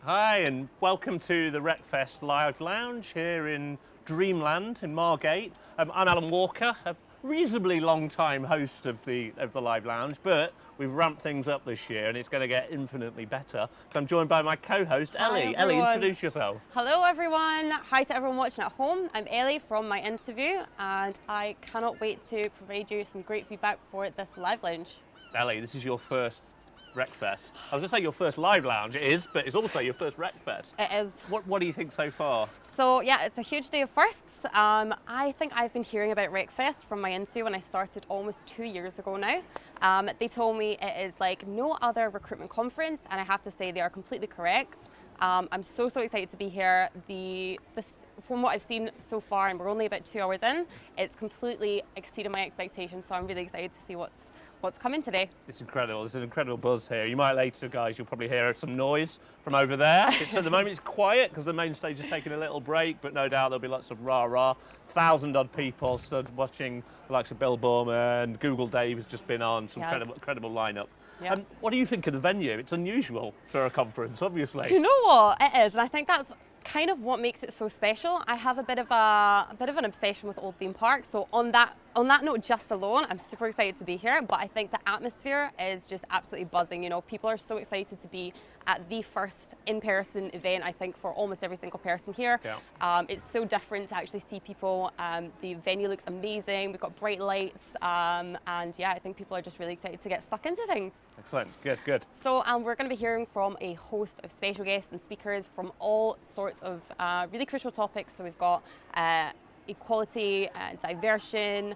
Hi, and welcome to the RecFest Live Lounge here in Dreamland in Margate. I'm Alan Walker, a reasonably long-time host of the Live Lounge, but we've ramped things up this year and it's going to get infinitely better. So I'm joined by my co-host, Ellie. Ellie, introduce yourself. Hello everyone. Hi to everyone watching at home. I'm Ellie from my interview and I cannot wait to provide you some great feedback for this Live Lounge. Ellie, this is your first RecFest. I was going to say your first Live Lounge, it is, but it's also your first RecFest. It is. What do you think so far? So yeah, it's a huge day of firsts. I think I've been hearing about RecFest from my interview when I started almost 2 years ago now. They told me it is like no other recruitment conference, and I have to say they are completely correct. I'm so excited to be here. From what I've seen so far, and we're only about 2 hours in, it's completely exceeded my expectations, so I'm really excited to see what's coming today. It's incredible. There's an incredible buzz here. You might later, guys, you'll probably hear some noise from over there. At the moment it's quiet because the main stage is taking a little break, but no doubt there'll be lots of rah-rah. 1,000-odd people stood watching the likes of Bill Boorman, Google Dave has just been on, some incredible lineup. Yeah. And what do you think of the venue? It's unusual for a conference, obviously. Do you know what? It is, and I think that's kind of what makes it so special. I have a bit of an obsession with old theme parks, so on that note just alone, I'm super excited to be here, but I think the atmosphere is just absolutely buzzing. You know, people are so excited to be at the first in-person event, I think, for almost every single person here. Yeah. It's so different to actually see people. The venue looks amazing. We've got bright lights, and yeah, I think people are just really excited to get stuck into things. Excellent, good. So we're going to be hearing from a host of special guests and speakers from all sorts of really crucial topics. So we've got equality, diversion.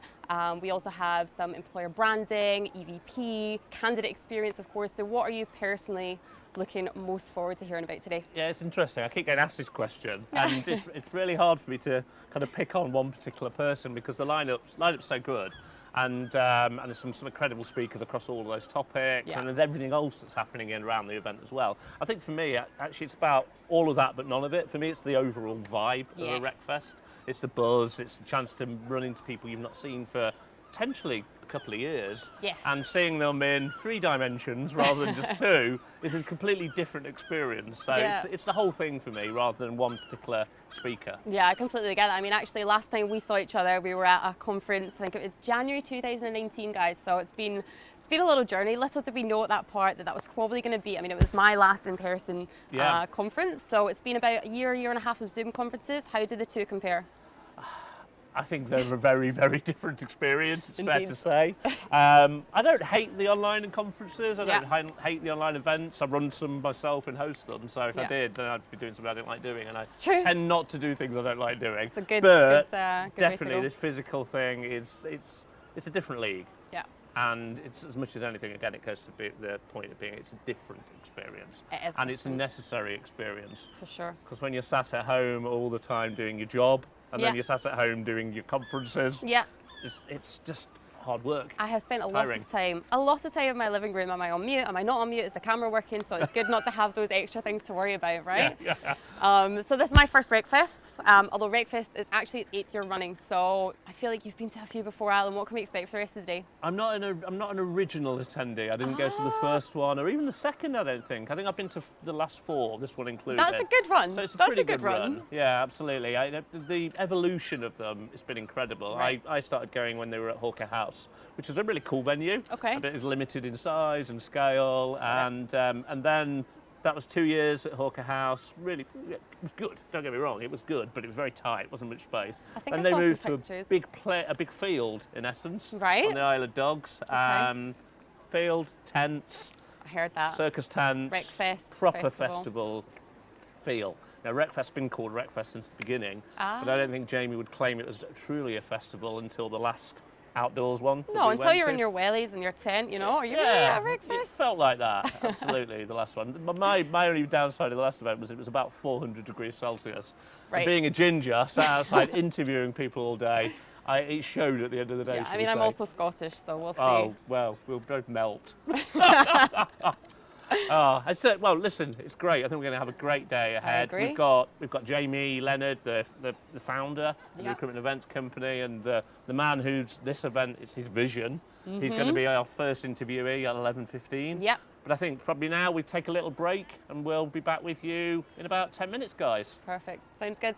We also have some employer branding, EVP, candidate experience, of course. So what are you personally looking most forward to hearing about today? Yeah, it's interesting. I keep getting asked this question, and it's really hard for me to kind of pick on one particular person because the lineup's so good. And there's some incredible speakers across all of those topics, and there's everything else that's happening around the event as well. I think for me, actually, it's about all of that, but none of it. For me, it's the overall vibe of a RecFest. It's the buzz, it's the chance to run into people you've not seen for potentially a couple of years. Yes. And seeing them in 3 dimensions rather than just 2 is a completely different experience. So it's the whole thing for me rather than one particular speaker. Yeah, I completely get that. I mean, actually, last time we saw each other, we were at a conference, I think it was January 2019, guys. So it's been a little journey. Little did we know at that part that was probably going to be, I mean, it was my last in-person conference. So it's been about a year and a half of Zoom conferences. How do the two compare? I think they're a very different experience, it's fair to say. I don't hate the online conferences, I don't hate the online events. I run some myself and host them, so if I did, then I'd be doing something I don't like doing, and I tend not to do things I don't like doing. It's a good, but good definitely this physical thing is it's a different league. Yeah. And it's, as much as anything, again, it goes to the point of being it's a different experience. It is. And it's a necessary experience. For sure. Because when you're sat at home all the time doing your job, and then you're sat at home doing your conferences, it's just hard work. I have spent a lot of time in my living room. Am I on mute? Am I not on mute? Is the camera working? So it's good not to have those extra things to worry about, right? So this is my first RecFest, although RecFest is actually its 8th year running. So I feel like you've been to a few before, Alan. What can we expect for the rest of the day? I'm not an original attendee. I didn't go to the first one or even the second, I don't think. I think I've been to the last 4, this one included. That's a good run. So it's a pretty good run. Yeah, absolutely. The evolution of them has been incredible. Right. I started going when they were at Hawker House, which is a really cool venue. Okay. But it was limited in size and scale, and then that was 2 years at Hawker House. Really, it was good. Don't get me wrong, it was good, but it was very tight. It wasn't much space. I think and they moved to a big field in essence, right? On the Isle of Dogs. Okay. Field, tents. I heard that. Circus tents. RecFest. Proper festival feel. Now, RecFest's been called RecFest since the beginning, but I don't think Jamie would claim it was truly a festival until the last outdoors one. No, until you're in your wellies and your tent, you know, are you really at RecFest? It felt like that, absolutely, the last one. My only downside of the last event was it was about 400 degrees Celsius. Right. And being a ginger, sat outside interviewing people all day, it showed at the end of the day. Yeah, I mean, I'm also Scottish, so we'll see. Oh, well, we'll both melt. Well, listen, it's great. I think we're going to have a great day ahead. I agree. We've got Jamie Leonard, the founder of the recruitment events company, and the man who's this event. It's his vision. He's going to be our first interviewee at 11:15. Yep. But I think probably now we take a little break and we'll be back with you in about 10 minutes, guys. Perfect. Sounds good.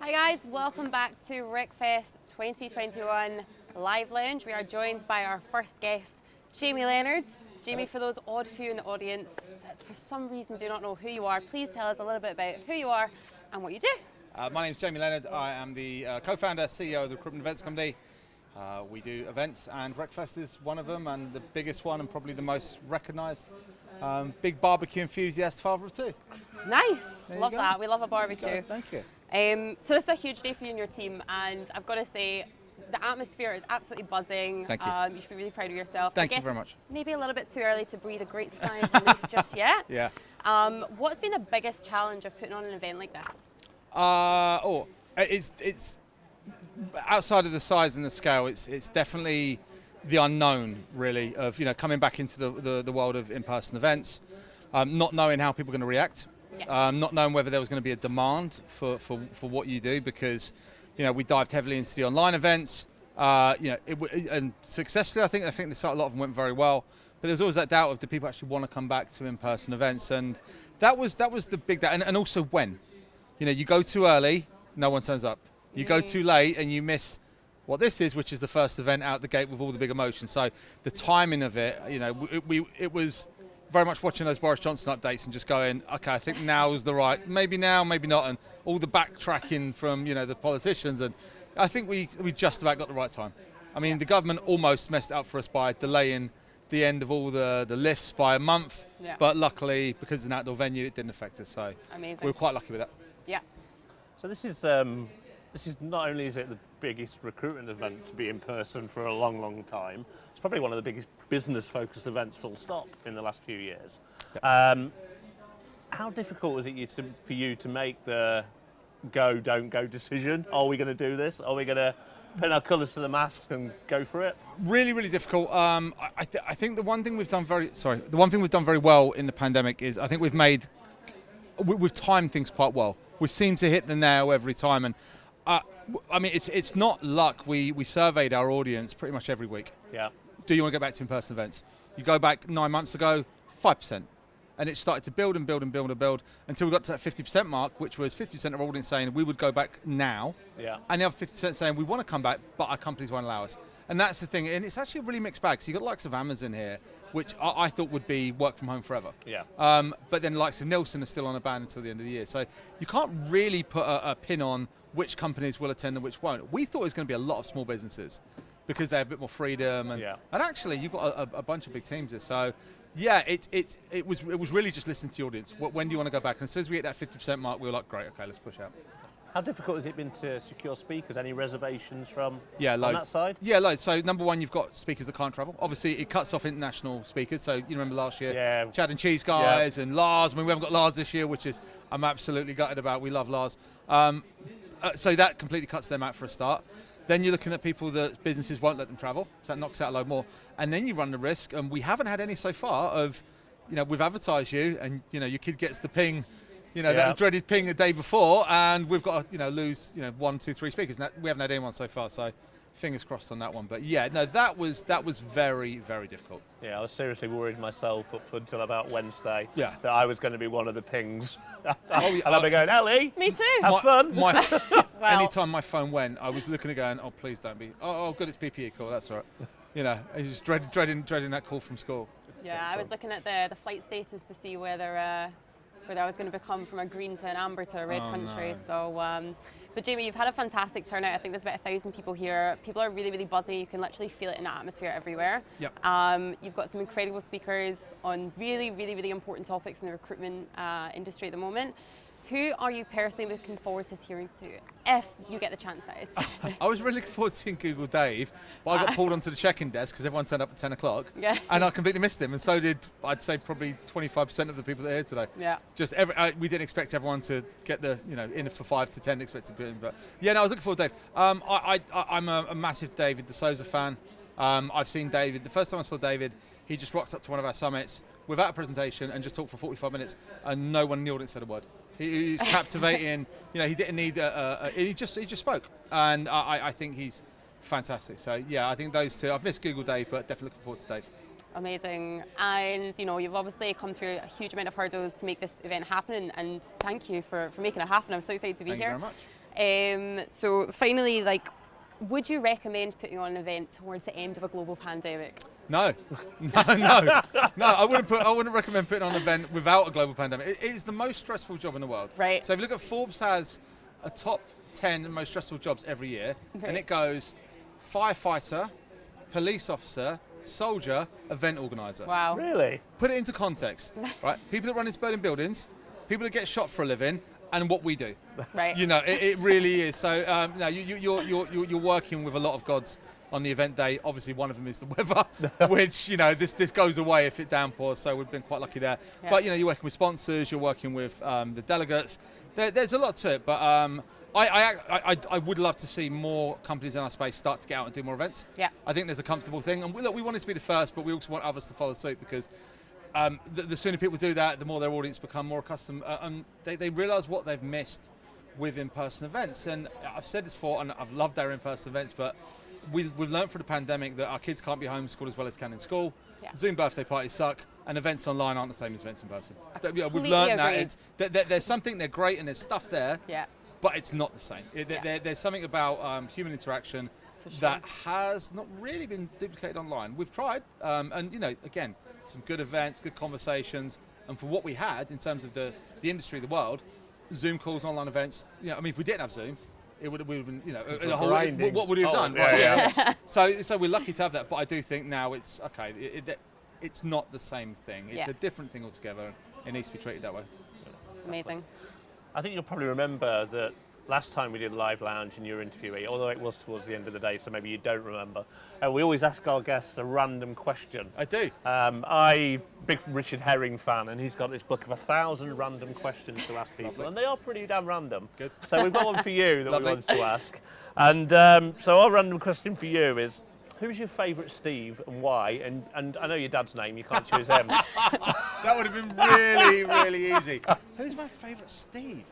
Hi guys, welcome back to RecFest 2021 Live Lounge. We are joined by our first guest, Jamie Leonard. Jamie, for those odd few in the audience that for some reason do not know who you are, please tell us a little bit about who you are and what you do. My name is Jamie Leonard. I am the co-founder, CEO of the Recruitment Events Company. We do events, and RecFest is one of them, and the biggest one and probably the most recognised. Big barbecue enthusiast, father of two. Nice, There love you go. that. We love a barbecue. Thank you. So this is a huge day for you and your team, and I've got to say, the atmosphere is absolutely buzzing. Thank you. You should be really proud of yourself. Thank I you guess very much. Maybe a little bit too early to breathe a great sigh of relief just yet. Yeah. What's been the biggest challenge of putting on an event like this? It's outside of the size and the scale. It's definitely the unknown, really, of coming back into the world of in-person events, not knowing how people are going to react, Yes. not knowing whether there was going to be a demand for what you do, because we dived heavily into the online events, and successfully. I think a lot of them went very well. But there's always that doubt of, do people actually want to come back to in-person events? And that was the big doubt. And also when, you go too early, no one turns up. You go too late and you miss what this is, which is the first event out the gate with all the big emotions. So the timing of it, it was very much watching those Boris Johnson updates and just going, okay, I think now is the right, maybe now, maybe not, and all the backtracking from the politicians, and I think we just about got the right time. I mean, the government almost messed it up for us by delaying the end of all the lifts by a month, but luckily, because it's an outdoor venue, it didn't affect us. So Amazing. we were quite lucky with that. Yeah. So this is not only is it the biggest recruitment event to be in person for a long, long time, it's probably one of the biggest business-focused events, full stop, in the last few years. Yep. How difficult was it for you to make the go, don't go decision? Are we going to do this? Are we going to pin our colours to the mast and go for it? Really, really difficult. I think the one thing we've done very well in the pandemic is I think we've timed things quite well. We seem to hit the nail every time, and I mean it's not luck. We surveyed our audience pretty much every week. Yeah. Do you want to go back to in-person events? You go back 9 months ago, 5%. And it started to build and build and build and build until we got to that 50% mark, which was 50% of our audience saying we would go back now. Yeah. And the other 50% saying we want to come back, but our companies won't allow us. And that's the thing. And it's actually a really mixed bag. So you've got the likes of Amazon here, which I thought would be work from home forever. Yeah. But then the likes of Nielsen are still on a ban until the end of the year. So you can't really put a pin on which companies will attend and which won't. We thought it was going to be a lot of small businesses, because they have a bit more freedom, and actually you've got a bunch of big teams here. So yeah, it was really just listening to the audience. When do you want to go back? And as soon as we hit that 50% mark, we were like, great, okay, let's push out. How difficult has it been to secure speakers? Any reservations from loads. on that side? Yeah, loads. So number one, you've got speakers that can't travel. Obviously, it cuts off international speakers. So you remember last year, Chad and Cheese guys and Lars. I mean, we haven't got Lars this year, which is I'm absolutely gutted about. We love Lars. So that completely cuts them out for a start. Then you're looking at people that businesses won't let them travel, so that knocks out a load more. And then you run the risk, and we haven't had any so far of, we've advertised you, and your kid gets the ping, that dreaded ping the day before, and we've got to lose 1, 2, 3 speakers. Now, we haven't had anyone so far, so fingers crossed on that one. But yeah, no, that was very, very difficult. Yeah, I was seriously worried myself up until about Wednesday that I was going to be one of the pings. And I'll be going, Ellie, Me too. have fun. Anytime my phone went, I was looking at going, oh, please don't be. Oh, good, it's PPE, cool, that's all right. I was just dreading that call from school. Yeah, I was looking at the flight status to see whether I was going to become from a green to an amber to a red country. No. So, but Jamie, you've had a fantastic turnout. I think there's about 1,000 people here. People are really, really buzzy. You can literally feel it in the atmosphere everywhere. Yep. You've got some incredible speakers on really, really, really important topics in the recruitment industry at the moment. Who are you personally looking forward to hearing to, if you get the chance, that is? I was really looking forward to seeing Google Dave, but I got pulled onto the check-in desk because everyone turned up at 10 o'clock, and I completely missed him, and so did, I'd say, probably 25% of the people that are here today. Yeah. Just we didn't expect everyone to get the, in for 5 to 10 expected to be in, but yeah, no, I was looking forward to Dave. I'm a massive David D'Souza fan. I've seen David. The first time I saw David, he just rocked up to one of our summits without a presentation and just talked for 45 minutes, and no one in the audience said a word. He's captivating. He didn't need he just spoke, and I think he's fantastic. So yeah, I think those two. I've missed Google Dave, but definitely looking forward to Dave. Amazing. And you've obviously come through a huge amount of hurdles to make this event happen, and thank you for making it happen. I'm so excited to be here. Thank you very much. So finally, like, would you recommend putting on an event towards the end of a global pandemic? No, no. I wouldn't recommend putting on an event without a global pandemic. It is the most stressful job in the world. Right. So if you look at Forbes has a top 10 most stressful jobs every year, and it goes firefighter, police officer, soldier, event organizer. Wow. Really? Put it into context, right? People that run into burning buildings, people that get shot for a living, and what we do. Right. You know, it really is. So no, you're working with a lot of gods on the event day. Obviously, one of them is the weather, which, you know, this goes away if it downpours. So we've been quite lucky there. Yeah. But, you know, you're working with sponsors, you're working with the delegates. There's a lot to it. But I would love to see more companies in our space start to get out and do more events. Yeah. I think there's a comfortable thing. And we wanted to be the first, but we also want others to follow suit, because the sooner people do that, the more their audience become more accustomed, and they realise what they've missed with in-person events. And I've said this before, and I've loved our in-person events, but we've learned through the pandemic that our kids can't be homeschooled as well as can in school. Yeah. Zoom birthday parties suck, and events online aren't the same as events in person. We've completely learned agree. that there's something, they're great, and there's stuff there, Yeah. but it's not the same. There's something about human interaction that has not really been duplicated online. We've tried, and, you know, again, some good events, good conversations, and for what we had in terms of the industry, the world, Zoom calls, online events. You know, I mean, if we didn't have Zoom, it would have been, you know, what would we have done? Right? Yeah. So we're lucky to have that, but I do think now it's okay. It's not the same thing. It's a different thing altogether, and it needs to be treated that way. Amazing. I think you'll probably remember that last time we did Live Lounge and you were interviewee, although it was towards the end of the day, so maybe you don't remember, we always ask our guests a random question. I do. Big Richard Herring fan, and he's got this book of 1,000 random questions to ask people, and they are pretty damn random. Good. So we've got one for you that we Lovely. wanted to ask. And so our random question for you is, who's your favourite Steve and why? And I know your dad's name, you can't choose him. That would have been really, really easy. Who's my favourite Steve?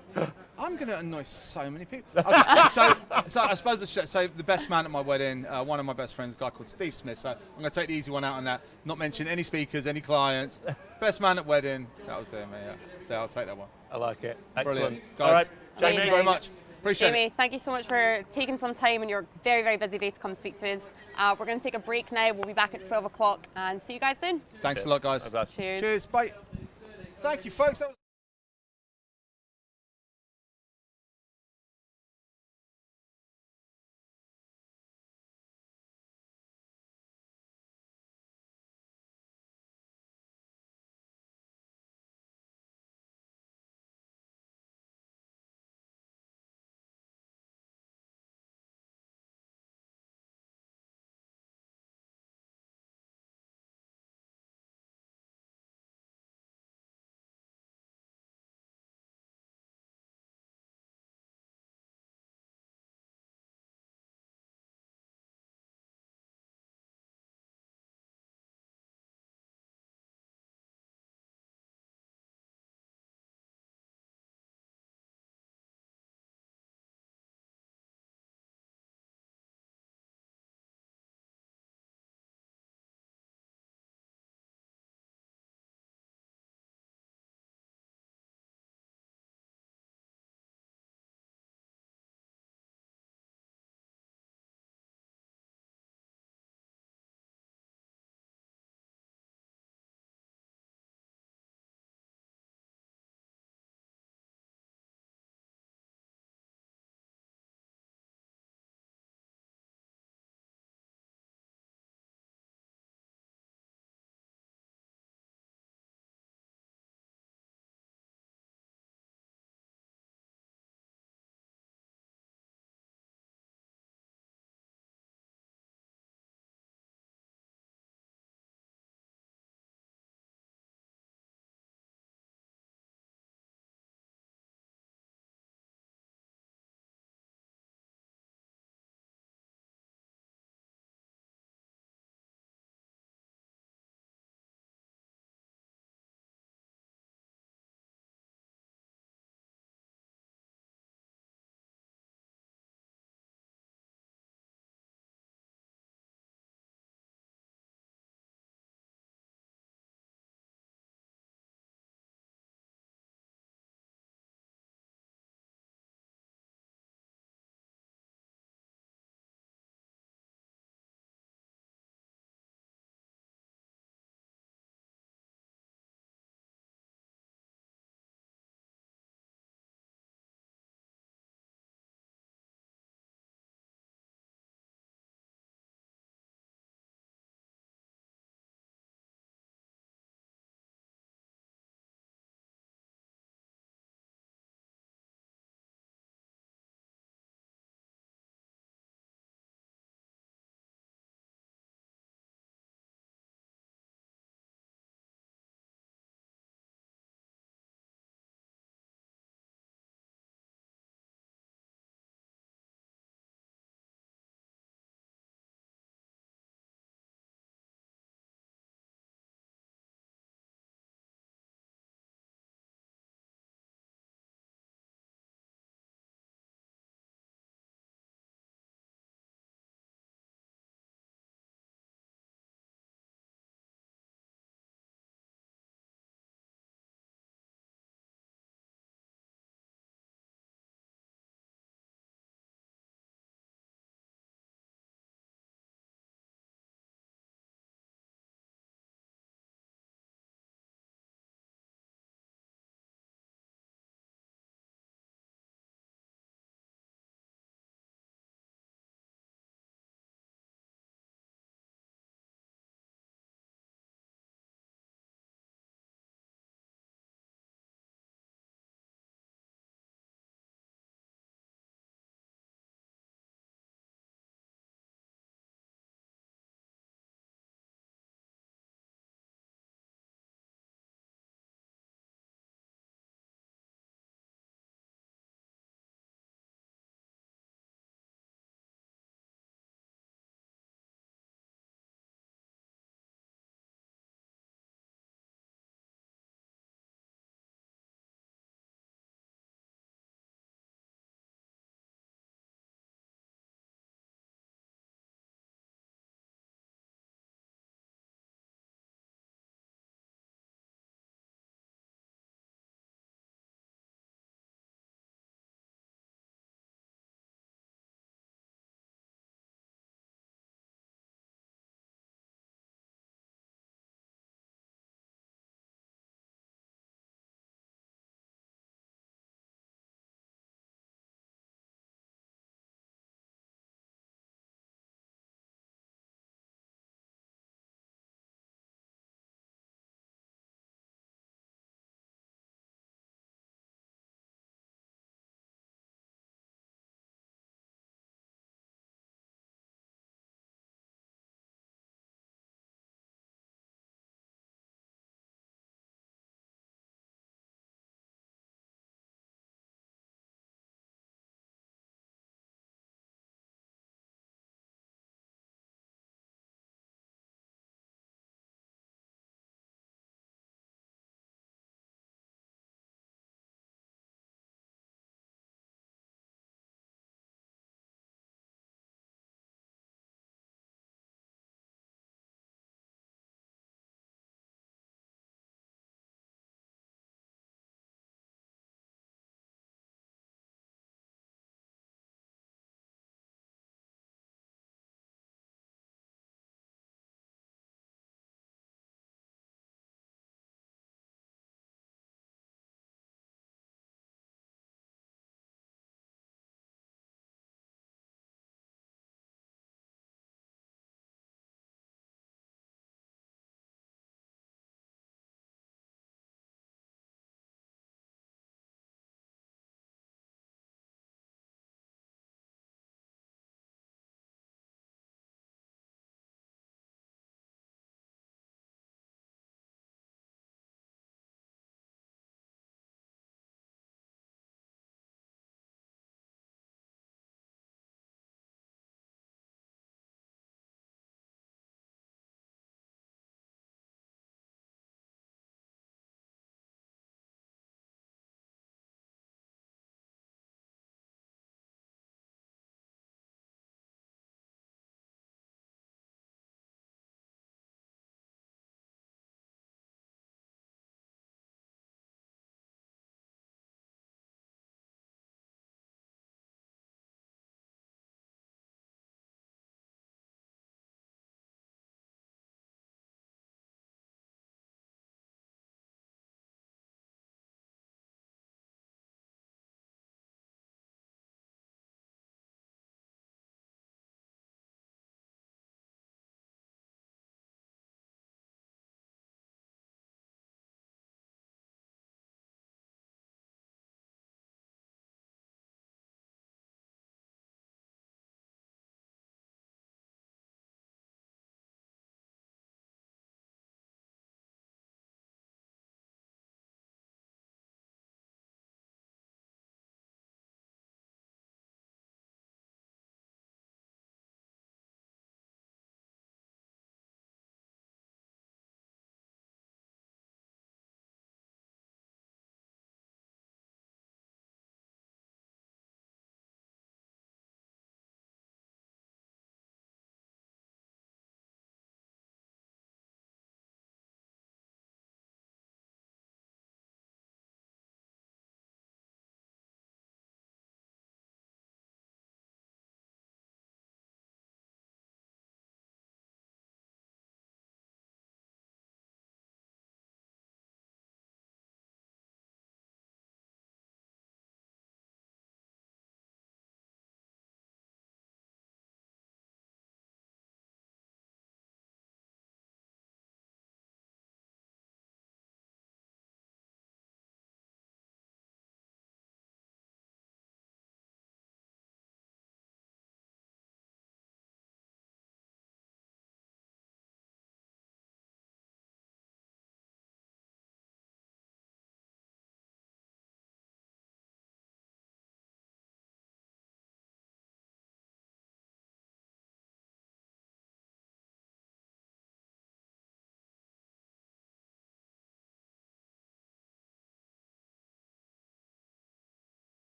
I'm going to annoy so many people. Okay, so I suppose the best man at my wedding, one of my best friends, a guy called Steve Smith. So I'm going to take the easy one out on that. Not mention any speakers, any clients. Best man at wedding. That'll do me. Yeah, I'll take that one. I like it. Excellent. Brilliant, guys. All right, Thank you very much. Appreciate Jamie, it. thank you so much for taking some time on your very, very busy day to come speak to us. We're going to take a break now. We'll be back at 12 o'clock and see you guys soon. Thanks a lot, guys. Bye-bye. Cheers. Cheers. Bye. Thank you, folks. That was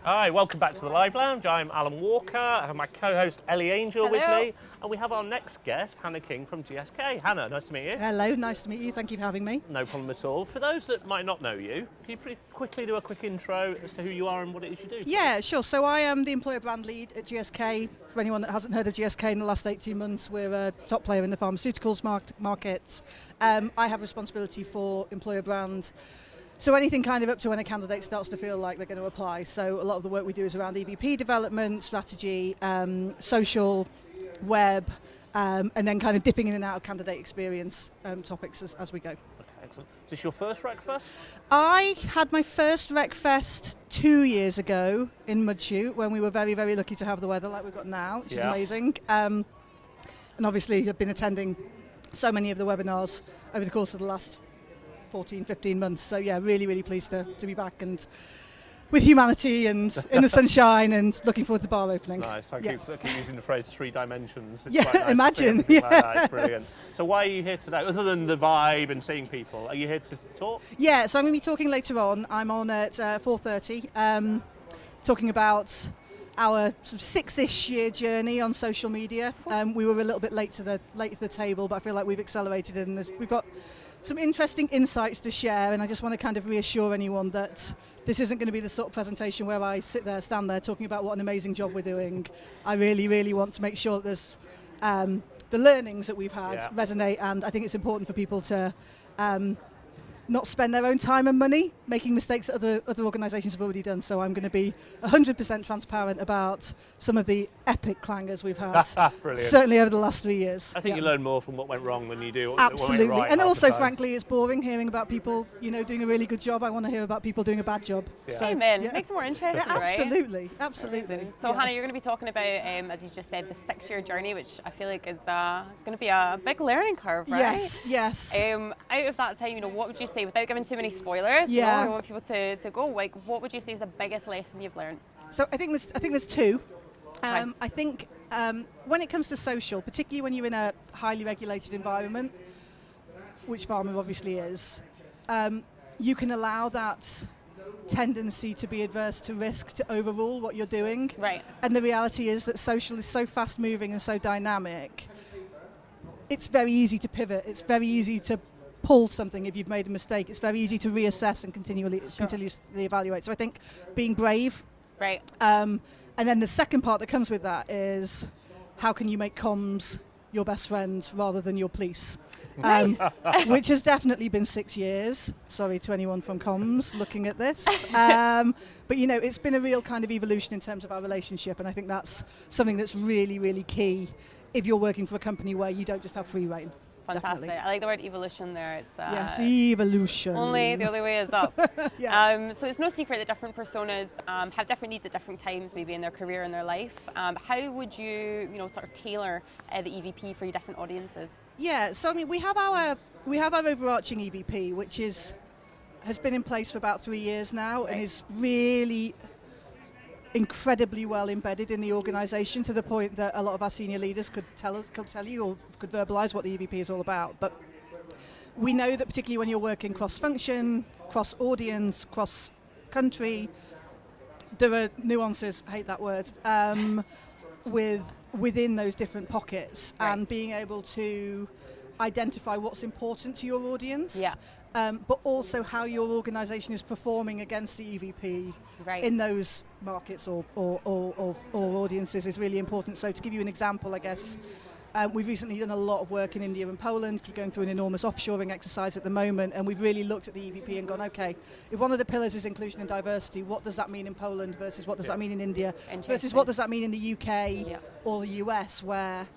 Hi, welcome back to the Live Lounge. I'm Alan Walker. I have my co-host Ellie Angell with me, and we have our next guest, Hannah King from GSK. Hannah, nice to meet you. Hello, nice to meet you. Thank you for having me. No problem at all. For those that might not know you, can you pretty quickly do a quick intro as to who you are and what it is you do? Yeah, sure. So I am the employer brand lead at GSK. For anyone that hasn't heard of GSK in the last 18 months, we're a top player in the pharmaceuticals market. I have responsibility for employer brand. So anything kind of up to when a candidate starts to feel like they're going to apply. So a lot of the work we do is around EVP development, strategy, social, web, and then kind of dipping in and out of candidate experience topics as we go. Okay, excellent. Is this your first RecFest? I had my first RecFest 2 years ago in Mudchute when we were very, very lucky to have the weather like we've got now, which is amazing. And obviously I've been attending so many of the webinars over the course of the last 14, 15 months. So yeah, really, really pleased to be back and with humanity and in the sunshine and looking forward to the bar opening. Nice. I keep using the phrase 3 dimensions. It's yeah, quite nice imagine. Like that. It's brilliant. So why are you here today? Other than the vibe and seeing people, are you here to talk? Yeah, so I'm going to be talking later on. I'm on at 4:30, talking about our sort of 6-ish year journey on social media. We were a little bit late to the table, but I feel like we've accelerated it, and we've got some interesting insights to share, and I just want to kind of reassure anyone that this isn't going to be the sort of presentation where I stand there talking about what an amazing job we're doing. I really, really want to make sure that there's the learnings that we've had resonate, and I think it's important for people to not spend their own time and money making mistakes that other organisations have already done. So I'm going to be 100% transparent about some of the epic clangers we've had, certainly over the last 3 years. I think you learn more from what went wrong than you do Absolutely. what went right. And also, frankly, it's boring hearing about people, doing a really good job. I want to hear about people doing a bad job. Yeah. So, Amen. Makes it more interesting, right? Absolutely. So Hannah, you're going to be talking about, as you just said, the 6-year journey, which I feel like is going to be a big learning curve, right? Yes. Out of that time, what would you say, without giving too many spoilers, I want people to go, like, what would you say is the biggest lesson you've learned? So I think there's two. I think when it comes to social, particularly when you're in a highly regulated environment, which pharma obviously is, you can allow that tendency to be adverse to risk to overrule what you're doing. Right. And the reality is that social is so fast moving and so dynamic. It's very easy to pivot. It's very easy to pull something if you've made a mistake. It's very easy to reassess and continuously evaluate. So I think being brave. Right. And then the second part that comes with that is how can you make comms your best friend rather than your police? Which has definitely been 6 years. Sorry to anyone from comms looking at this. But it's been a real kind of evolution in terms of our relationship, and I think that's something that's really, really key if you're working for a company where you don't just have free reign. Fantastic. Definitely. I like the word evolution there. It's yes, evolution. Only the other way is up. So it's no secret that different personas have different needs at different times, maybe in their career and their life. How would you, sort of tailor the EVP for your different audiences? Yeah. So we have our overarching EVP, which has been in place for about 3 years now, and is really incredibly well embedded in the organisation, to the point that a lot of our senior leaders could tell you or could verbalise what the EVP is all about. But we know that particularly when you're working cross-function, cross-audience, cross-country, there are nuances, I hate that word, within those different pockets, and being able to identify what's important to your audience, but also how your organisation is performing against the EVP in those markets or audiences is really important. So to give you an example, I guess, we've recently done a lot of work in India and Poland. We're going through an enormous offshoring exercise at the moment, and we've really looked at the EVP and gone, okay, if one of the pillars is inclusion and diversity, what does that mean in Poland versus what does that mean in India versus what does that mean in the UK or the US, where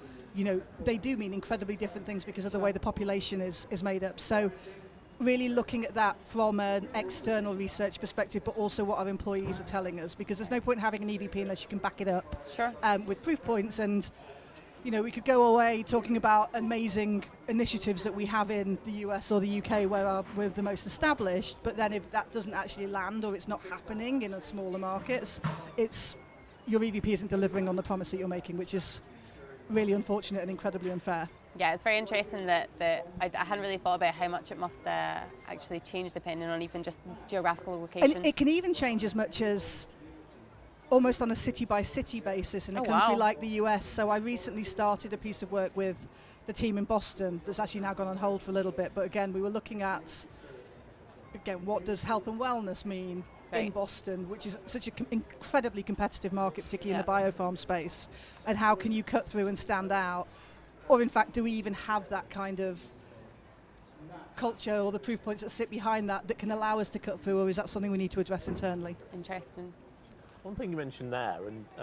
they do mean incredibly different things because of the way the population is made up. So really looking at that from an external research perspective, but also what our employees are telling us, because there's no point in having an EVP unless you can back it up with proof points. And we could go away talking about amazing initiatives that we have in the US or the UK where we're the most established, but then if that doesn't actually land or it's not happening in the smaller markets, your EVP isn't delivering on the promise that you're making, which is really unfortunate and incredibly unfair. Yeah, it's very interesting that I hadn't really thought about how much it must actually change depending on even just geographical location. And it can even change as much as almost on a city-by-city basis in a country like the US. So I recently started a piece of work with the team in Boston that's actually now gone on hold for a little bit. But again, we were looking at, what does health and wellness mean in Boston, which is such an incredibly competitive market, particularly in the biopharm space, and how can you cut through and stand out? Or in fact, do we even have that kind of culture or the proof points that sit behind that can allow us to cut through, or is that something we need to address internally? Interesting. One thing you mentioned there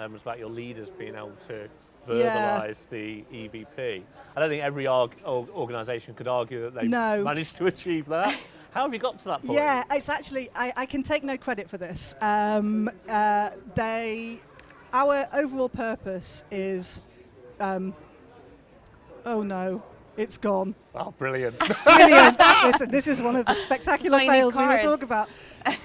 was about your leaders being able to verbalise the EVP. I don't think every organisation could argue that they've managed to achieve that. How have you got to that point? Yeah, it's actually, I can take no credit for this. Our overall purpose is, oh no, it's gone. Oh, brilliant. Brilliant. This is one of the spectacular fails we were talking about.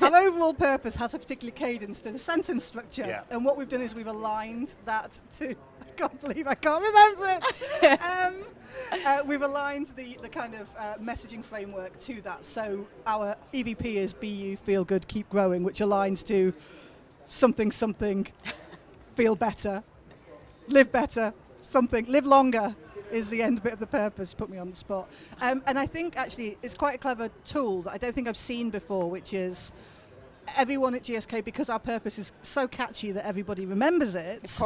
Our overall purpose has a particular cadence to the sentence structure. Yeah. And what we've done is we've aligned that to, I can't believe I can't remember it. We've aligned the kind of messaging framework to that. So our EVP is Be You, Feel Good, Keep Growing, which aligns to something, feel better, live better, live longer. Is the end bit of the purpose, put me on the spot. And I think actually it's quite a clever tool that I don't think I've seen before, which is everyone at GSK, because our purpose is so catchy that everybody remembers it,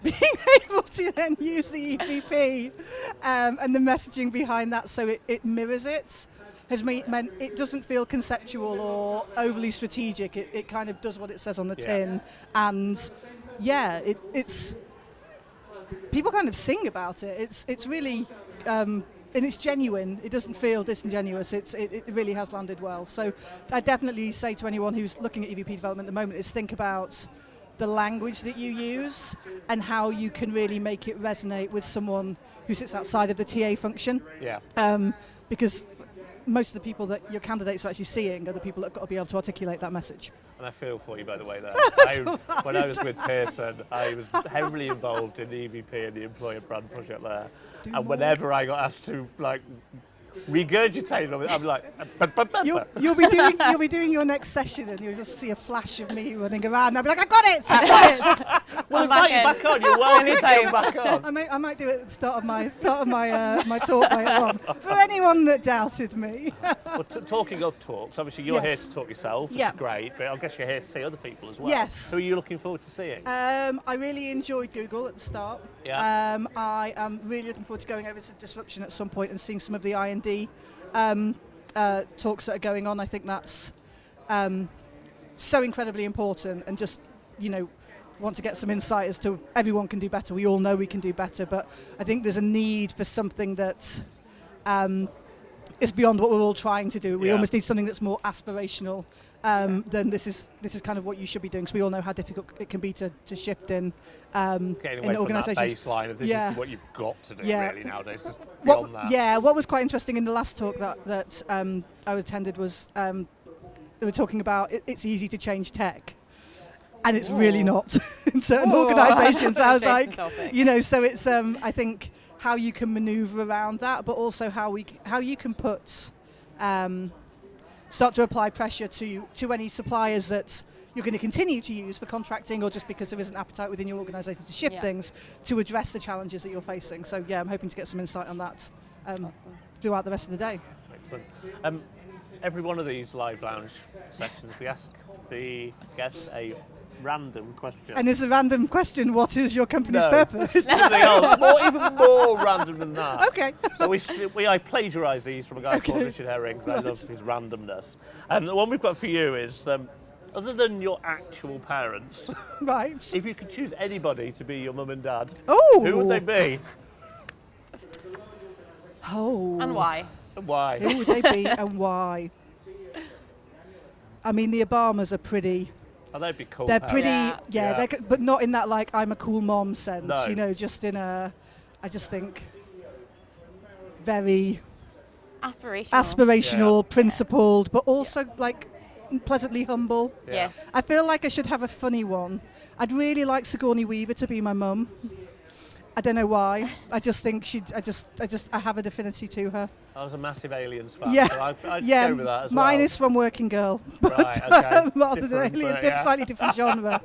being able to then use the EVP and the messaging behind that so it mirrors it has meant it doesn't feel conceptual or overly strategic. It kind of does what it says on the tin. And it's people kind of sing about it. It's really, and it's genuine. It doesn't feel disingenuous. It really has landed well. So I definitely say to anyone who's looking at EVP development at the moment is think about the language that you use and how you can really make it resonate with someone who sits outside of the TA function. Yeah. Because most of the people that your candidates are actually seeing are the people that have got to be able to articulate that message. And I feel for you, by the way, there. When I was with Pearson, I was heavily involved in the EVP and the employer brand project there. And whenever I got asked to regurgitate them, I'm like, you'll be doing your next session, and you'll just see a flash of me running around. And I'll be like, I got it. Well, invite you back on. You're welcome to come back on. I might do it at the start of my my talk later on. For anyone that doubted me. Well, talking of talks, obviously you're here to talk yourself, which is great, but I guess you're here to see other people as well. Yes. Who are you looking forward to seeing? I really enjoyed Google at the start. Yeah. I am really looking forward to going over to Disruption at some point and seeing some of the I&D talks that are going on. I think that's so incredibly important, and just, want to get some insight as to everyone can do better. We all know we can do better, but I think there's a need for something that is beyond what we're all trying to do. We almost need something that's more aspirational than this is kind of what you should be doing, because we all know how difficult it can be to shift in organisations. From that baseline of this is what you've got to do really nowadays. Just beyond that. What was quite interesting in the last talk that I attended was they were talking about it's easy to change tech. And it's really not in certain organisations. I was like, so it's I think how you can manoeuvre around that, but also how you can put start to apply pressure to any suppliers that you're going to continue to use for contracting, or just because there isn't appetite within your organisation to shift things to address the challenges that you're facing. So I'm hoping to get some insight on that throughout the rest of the day. Excellent. Every one of these live lounge sessions, we ask the guests a random question. And it's a random question, what is your company's purpose? It's something else, even more random than that. Okay. So I plagiarise these from a guy called Richard Herring, because I love his randomness. And the one we've got for you is, other than your actual parents, right? If you could choose anybody to be your mum and dad, who would they be? And why? And why? Who would they be and why? I mean, the Obamas are pretty... Oh, they'd be cool. They're pretty, but not in that like I'm a cool mom sense. No. Just in I just think very aspirational, principled, but also like pleasantly humble. Yeah. I feel like I should have a funny one. I'd really like Sigourney Weaver to be my mum. I don't know why. I just think I have an affinity to her. I was a massive Aliens fan, Yeah, so I'd yeah. go with that as Mine well. is from Working Girl, but Right, okay. rather than Different, Alien, but yeah. slightly different genre.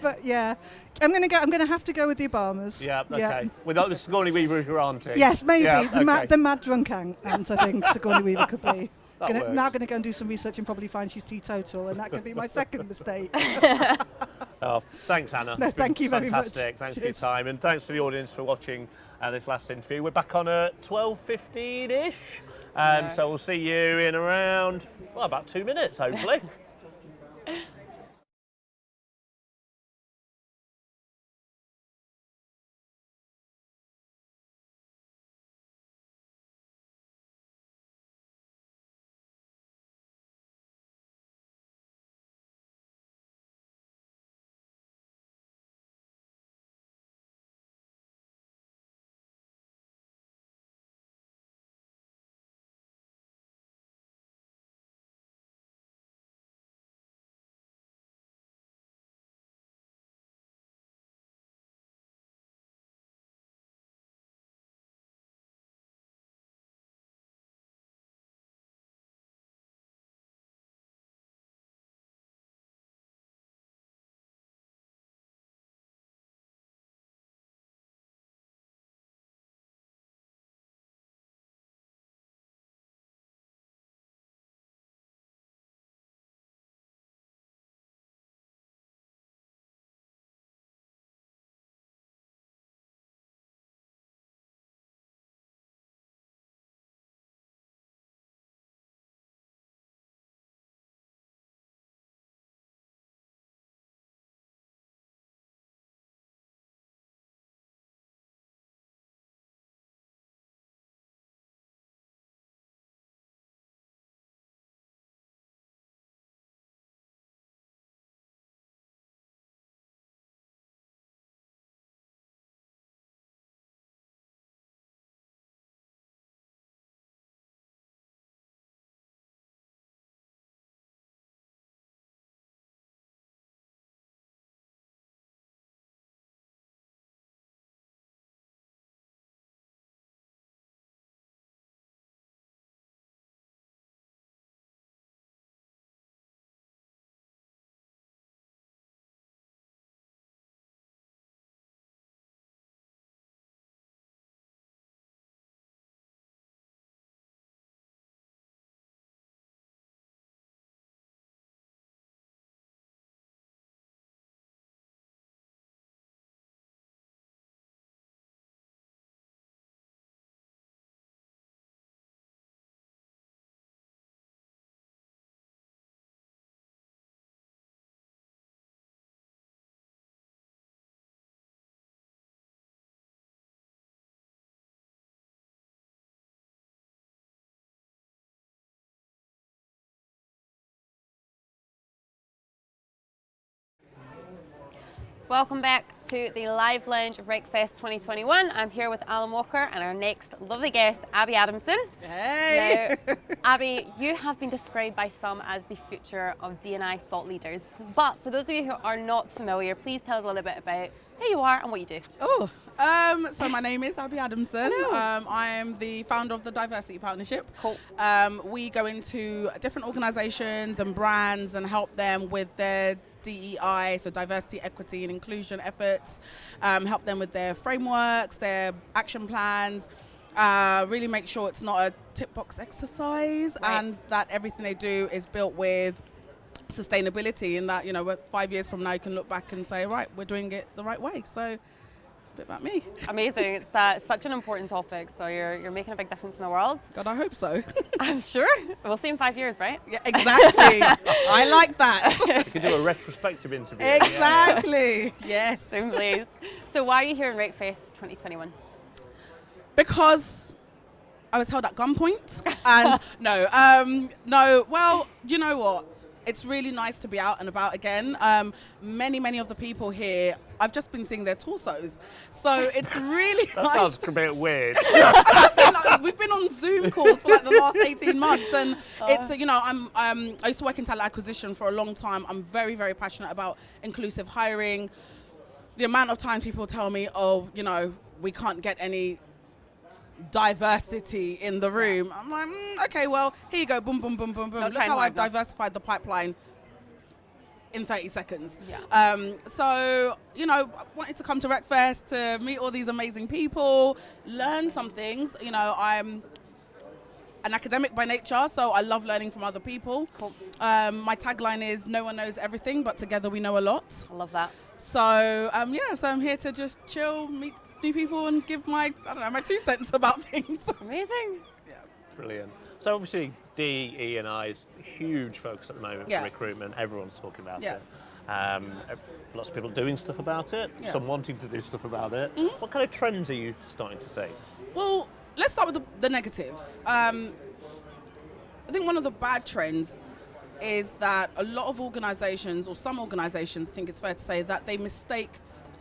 But yeah, I'm gonna have to go with the Obamas. Yeah, okay. Without the Sigourney Weaver as your auntie. Yes, maybe Yeah, the mad drunk aunt. I think Sigourney Weaver could be. That Now going to go and do some research and probably find she's teetotal, and that could be my second mistake. Oh, thanks, Anna. No, thank you very much. Fantastic. Thanks for your Cheers. time, and thanks to the audience for watching this last interview. We're back on at 12:15-ish, so we'll see you in around, well, about 2 minutes, hopefully. Welcome back to the Live Lounge of RecFest 2021. I'm here with Alan Walker and our next lovely guest, Abby Adamson. Hey! Now, Abby, you have been described by some as the future of D&I thought leaders. But for those of you who are not familiar, please tell us a little bit about who you are and what you do. Oh, so my name is Abby Adamson. I am the founder of the Diversity Partnership. Cool. We go into different organizations and brands and help them with their DEI, so diversity, equity and inclusion efforts, help them with their frameworks, their action plans, really make sure it's not a tick box exercise, and that everything they do is built with sustainability, and that, you know, 5 years from now you can look back and say, right, we're doing it the right way. So a bit about me. Amazing. It's such an important topic, so you're making a big difference in the world. God, I hope so. I'm sure. We'll see in 5 years, right? Yeah, exactly. I like that. You can do a retrospective interview. Exactly. Yes. Please. So why are you here in RecFest 2021? Because I was held at gunpoint, and no. Well, you know what? It's really nice to be out and about again. Many of the people here, I've just been seeing their torsos, so it's really That nice. sounds a bit weird. We've been on Zoom calls for like the last 18 months, and it's, you know, I used to work in talent acquisition for a long time. I'm very passionate about inclusive hiring. the amount of times people tell me, oh, you know, we can't get any diversity in the room. I'm like, okay, well, here you go, boom, boom, boom, boom, boom. Look how I've diversified the pipeline in 30 seconds. Yeah. So, you know, I wanted to come to RecFest to meet all these amazing people, learn some things. You know, I'm an academic by nature, so I love learning from other people. Cool. My tagline is, no one knows everything, but together we know a lot. I love that. So, yeah, so I'm here to just chill, meet new people and give my 2 cents about things. Amazing. Yeah. Brilliant. So obviously DE&I is a huge focus at the moment for recruitment. Everyone's talking about it. Lots of people doing stuff about it, some wanting to do stuff about it. What kind of trends are you starting to see? Well, let's start with the negative. I think one of the bad trends is that a lot of organizations, or some organizations, I think it's fair to say, that they mistake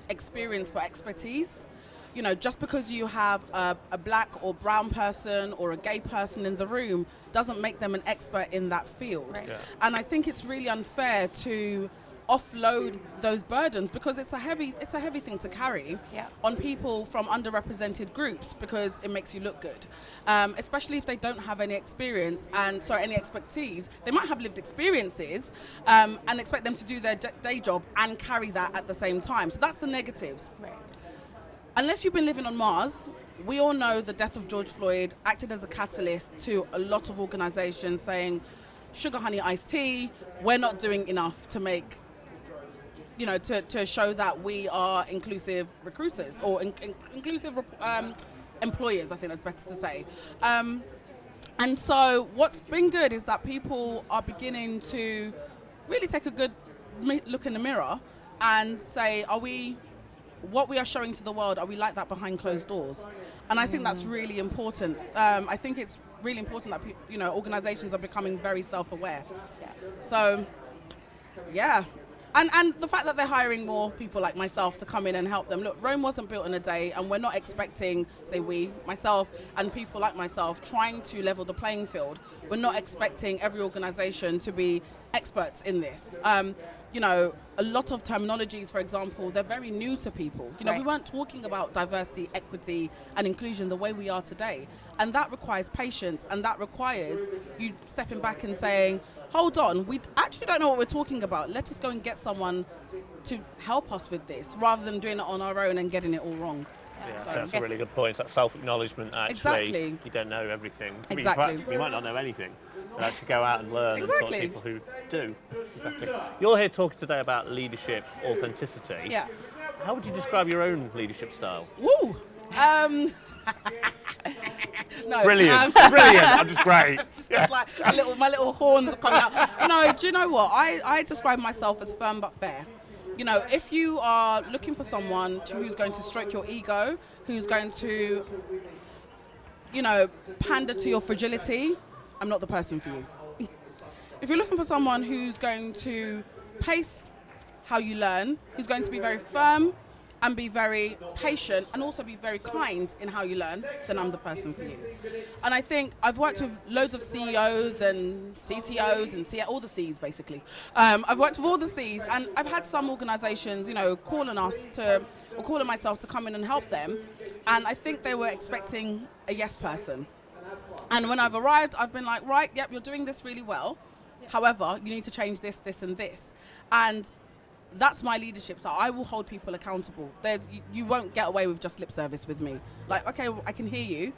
experience for expertise. You know, just because you have a black or brown person or a gay person in the room doesn't make them an expert in that field. Right. Yeah. And I think it's really unfair to offload those burdens, because it's a heavy thing to carry on people from underrepresented groups, because it makes you look good, especially if they don't have any experience and any expertise. They might have lived experiences and expect them to do their day job and carry that at the same time. So that's the negatives. Right. Unless you've been living on Mars, we all know the death of George Floyd acted as a catalyst to a lot of organizations saying, sugar honey iced tea, we're not doing enough to make, you know, to show that we are inclusive recruiters, or inclusive employers, I think that's better to say. And so what's been good is that people are beginning to really take a good look in the mirror and say, what we are showing to the world, are we like that behind closed doors? And I think that's really important. I think it's really important that you know, organizations are becoming very self-aware. So, yeah. And the fact that they're hiring more people like myself to come in and help them. Look, Rome wasn't built in a day, and we're not expecting, say myself and people like myself, trying to level the playing field. We're not expecting every organization to be experts in this. You know, a lot of terminologies, for example, they're very new to people. You know, we weren't talking about diversity, equity, and inclusion the way we are today. And that requires patience, and that requires you stepping back and saying, hold on, we actually don't know what we're talking about. Let us go and get someone to help us with this, rather than doing it on our own and getting it all wrong. Yeah, so that's a really good point. It's that self-acknowledgement, actually. Exactly. You don't know everything. Exactly. I mean, in fact, you might not know anything. But actually go out and learn and talk to people who do. Exactly. You're here talking today about leadership, authenticity. Yeah. How would you describe your own leadership style? Woo! No, brilliant, brilliant. I'm just great. It's like my little horns are coming out. No, do you know what? I describe myself as firm but fair. You know, if you are looking for someone who's going to stroke your ego, who's going to, you know, pander to your fragility, I'm not the person for you. If you're looking for someone who's going to pace how you learn, who's going to be very firm and be very patient and also be very kind in how you learn, then I'm the person for you. And I think I've worked with loads of CEOs and CTOs and all the C's basically. I've worked with all the C's, and I've had some organizations, you know, calling myself to come in and help them. And I think they were expecting a yes person. And when I've arrived, I've been like, right, yep, you're doing this really well. However, you need to change this, this, and this. And that's my leadership. So I will hold people accountable. You won't get away with just lip service with me. Like, okay, well, I can hear you.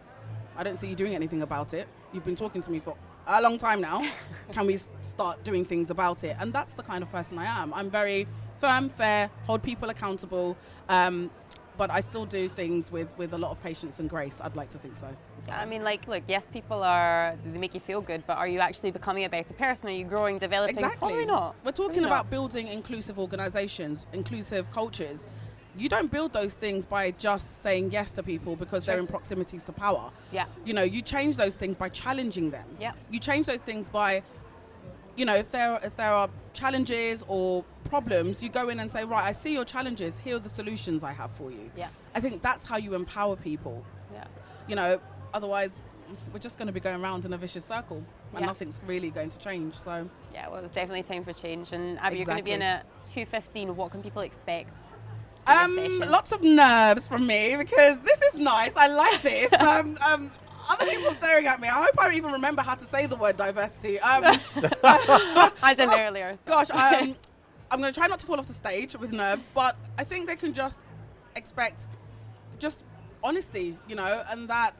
I don't see you doing anything about it. You've been talking to me for a long time now. Can we start doing things about it? And that's the kind of person I am. I'm very firm, fair, hold people accountable. But I still do things with a lot of patience and grace. I'd like to think so. Yeah, I mean, like, look, yes, they make you feel good, but are you actually becoming a better person? Are you growing, developing? Exactly. Probably not. We're talking about building inclusive organizations, inclusive cultures. You don't build those things by just saying yes to people because they're in proximities to power. Yeah. You know, you change those things by challenging them. Yeah. You change those things by, you know, if there are challenges or problems, you go in and say, right, I see your challenges, here are the solutions I have for you. Yeah. I think that's how you empower people. Yeah. You know, otherwise we're just going to be going around in a vicious circle and nothing's really going to change. So yeah, well, it's definitely time for change. And Abby, you're going to be in at 2:15. What can people expect? conversation? Lots of nerves from me because this is nice. I like this. Other people staring at me. I hope I don't even remember how to say the word diversity. I did earlier. Gosh, I'm going to try not to fall off the stage with nerves, but I think they can just expect just honesty, you know, and that,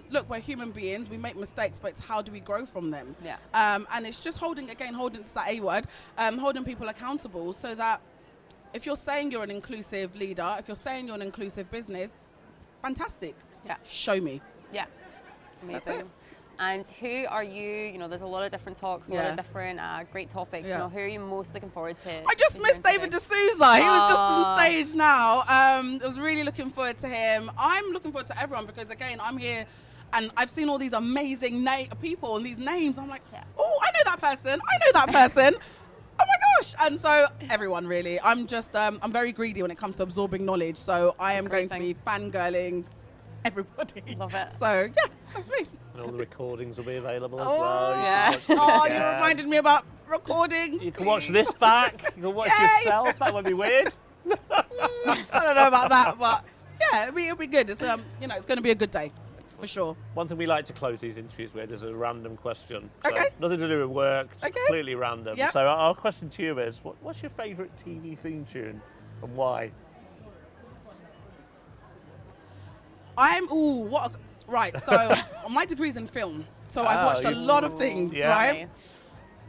look, we're human beings, we make mistakes, but it's how do we grow from them? Yeah. And it's just holding, it's that A word, holding people accountable so that if you're saying you're an inclusive leader, if you're saying you're an inclusive business, fantastic. Yeah. Show me. Yeah. Amazing. That's it. And who are you know, there's a lot of different talks, a lot of different great topics. Yeah. You know, who are you most looking forward to? I just missed David D'Souza. He was just on stage now. I was really looking forward to him. I'm looking forward to everyone because, again, I'm here and I've seen all these amazing people and these names. I'm like, oh, I know that person. I know that person. Oh my gosh. And so everyone, really. I'm just, I'm very greedy when it comes to absorbing knowledge. So I am going to be fangirling everybody. Love it. So yeah, that's me. And all the recordings will be available as Oh, well. yeah. You reminded me about recordings. You can watch this back. You can watch yourself. That would be weird. I don't know about that, but yeah, it'll be good. It's you know, it's going to be a good day for sure. One thing we like to close these interviews with is a random question. So Okay. Nothing to do with work. Just Okay. completely random. Yep. So our question to you is, what's your favourite TV theme tune and why? Right, so my degree's in film, so I've watched a lot of things, right?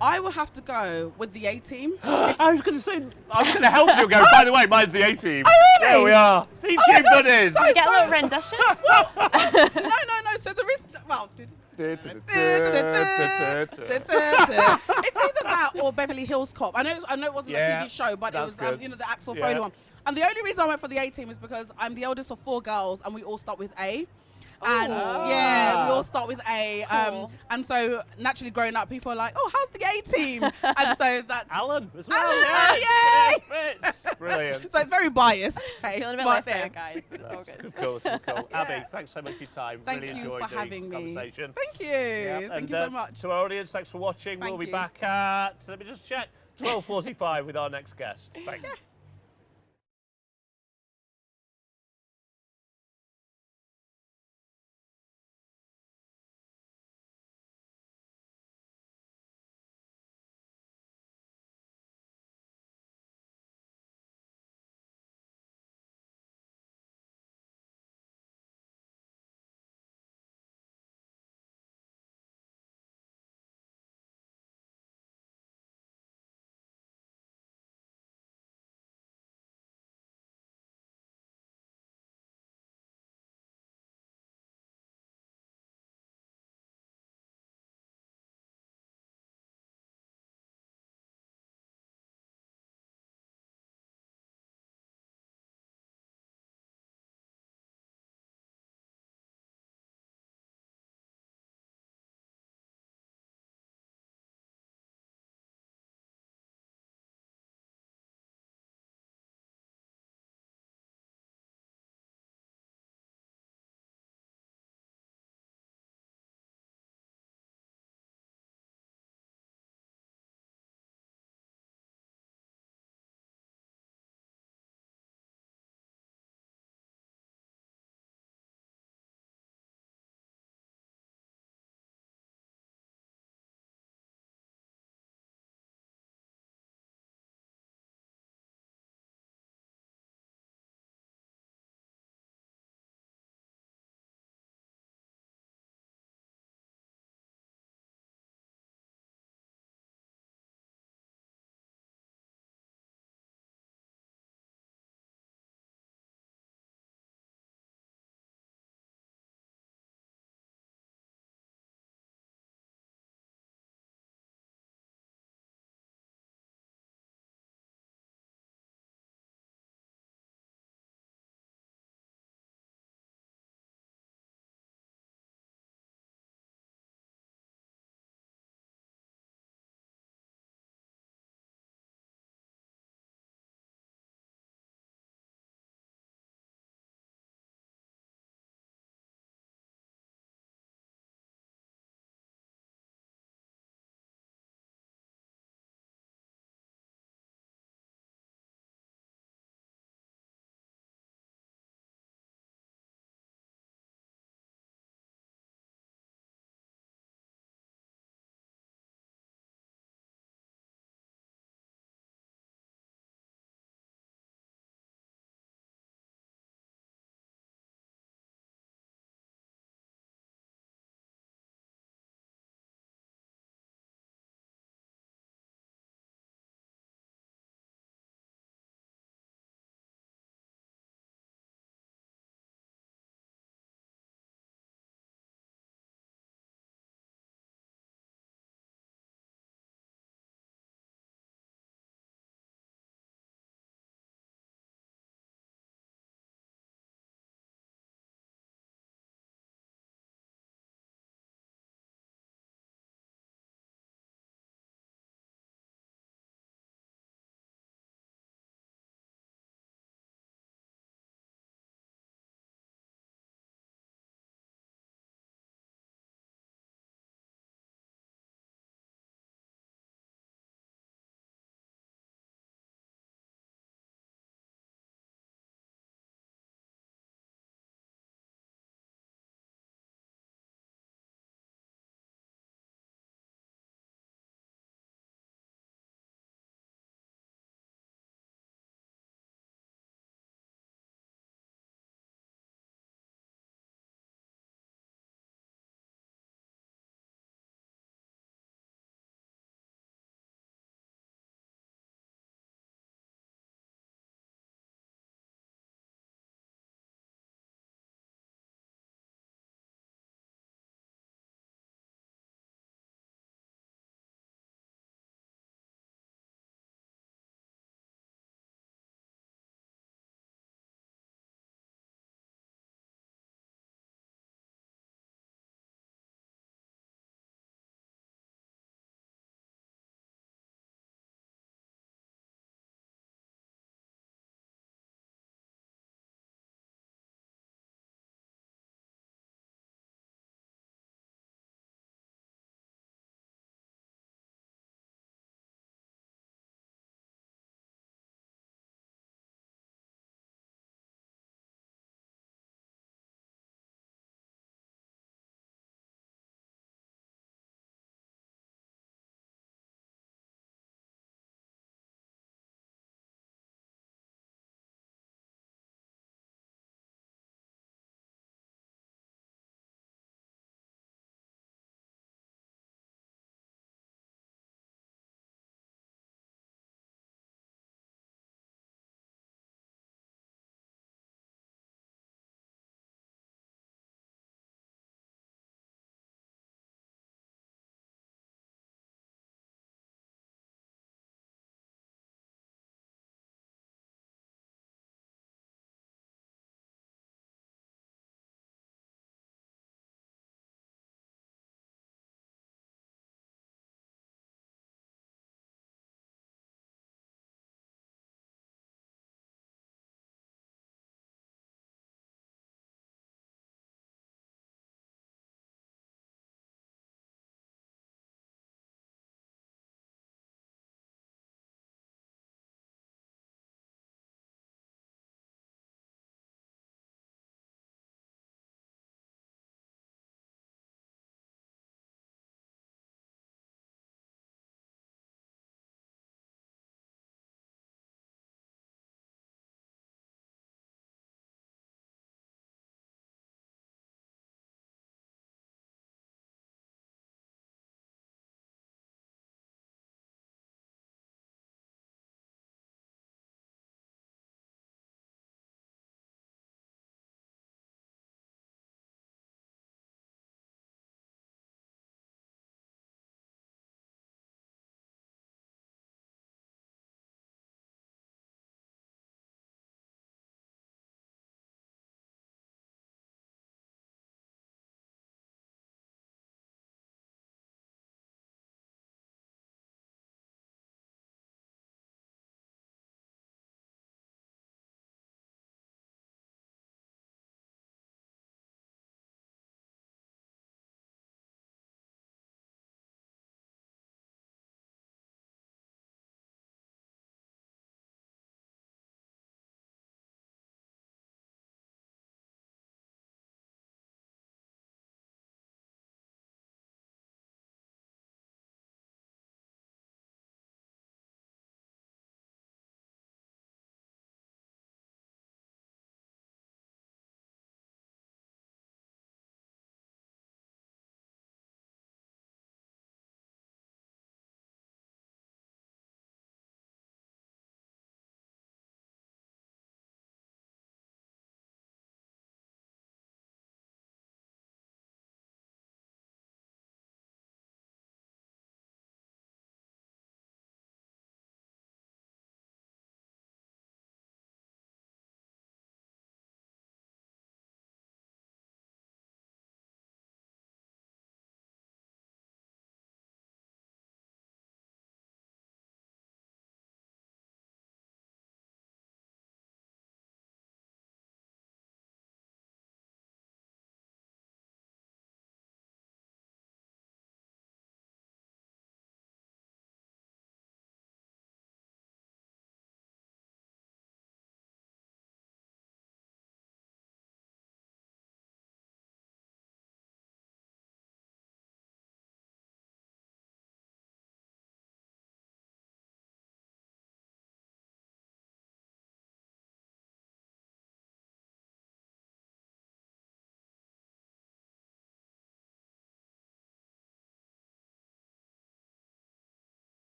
I will have to go with the A-Team. I was going to say, I was going to help you go, by the way, mine's the A-Team. Oh, really? There we are. Theme tune buddies. Can we get a little rendition? No. So there is, well, it's either that or Beverly Hills Cop. I know it wasn't a TV show, but it was you know, the Axel Foley one. And the only reason I went for the A-Team is because I'm the eldest of 4 girls and we all start with A. And yeah, we all start with A. Cool. And so naturally growing up, people are like, oh, how's the A-Team? And so that's Alan as well. Alan, Yay! Brilliant. So it's very biased. Hey, Feeling a bit but left out, guys. It's all good. Cool. Abby, thanks so much for your time. Thank really you enjoyed for the having me. conversation. Thank you. Yeah, Thank you so much. To our audience, thanks for watching. Thank We'll be you. back at, let me just check, 12:45 with our next guest. Thanks.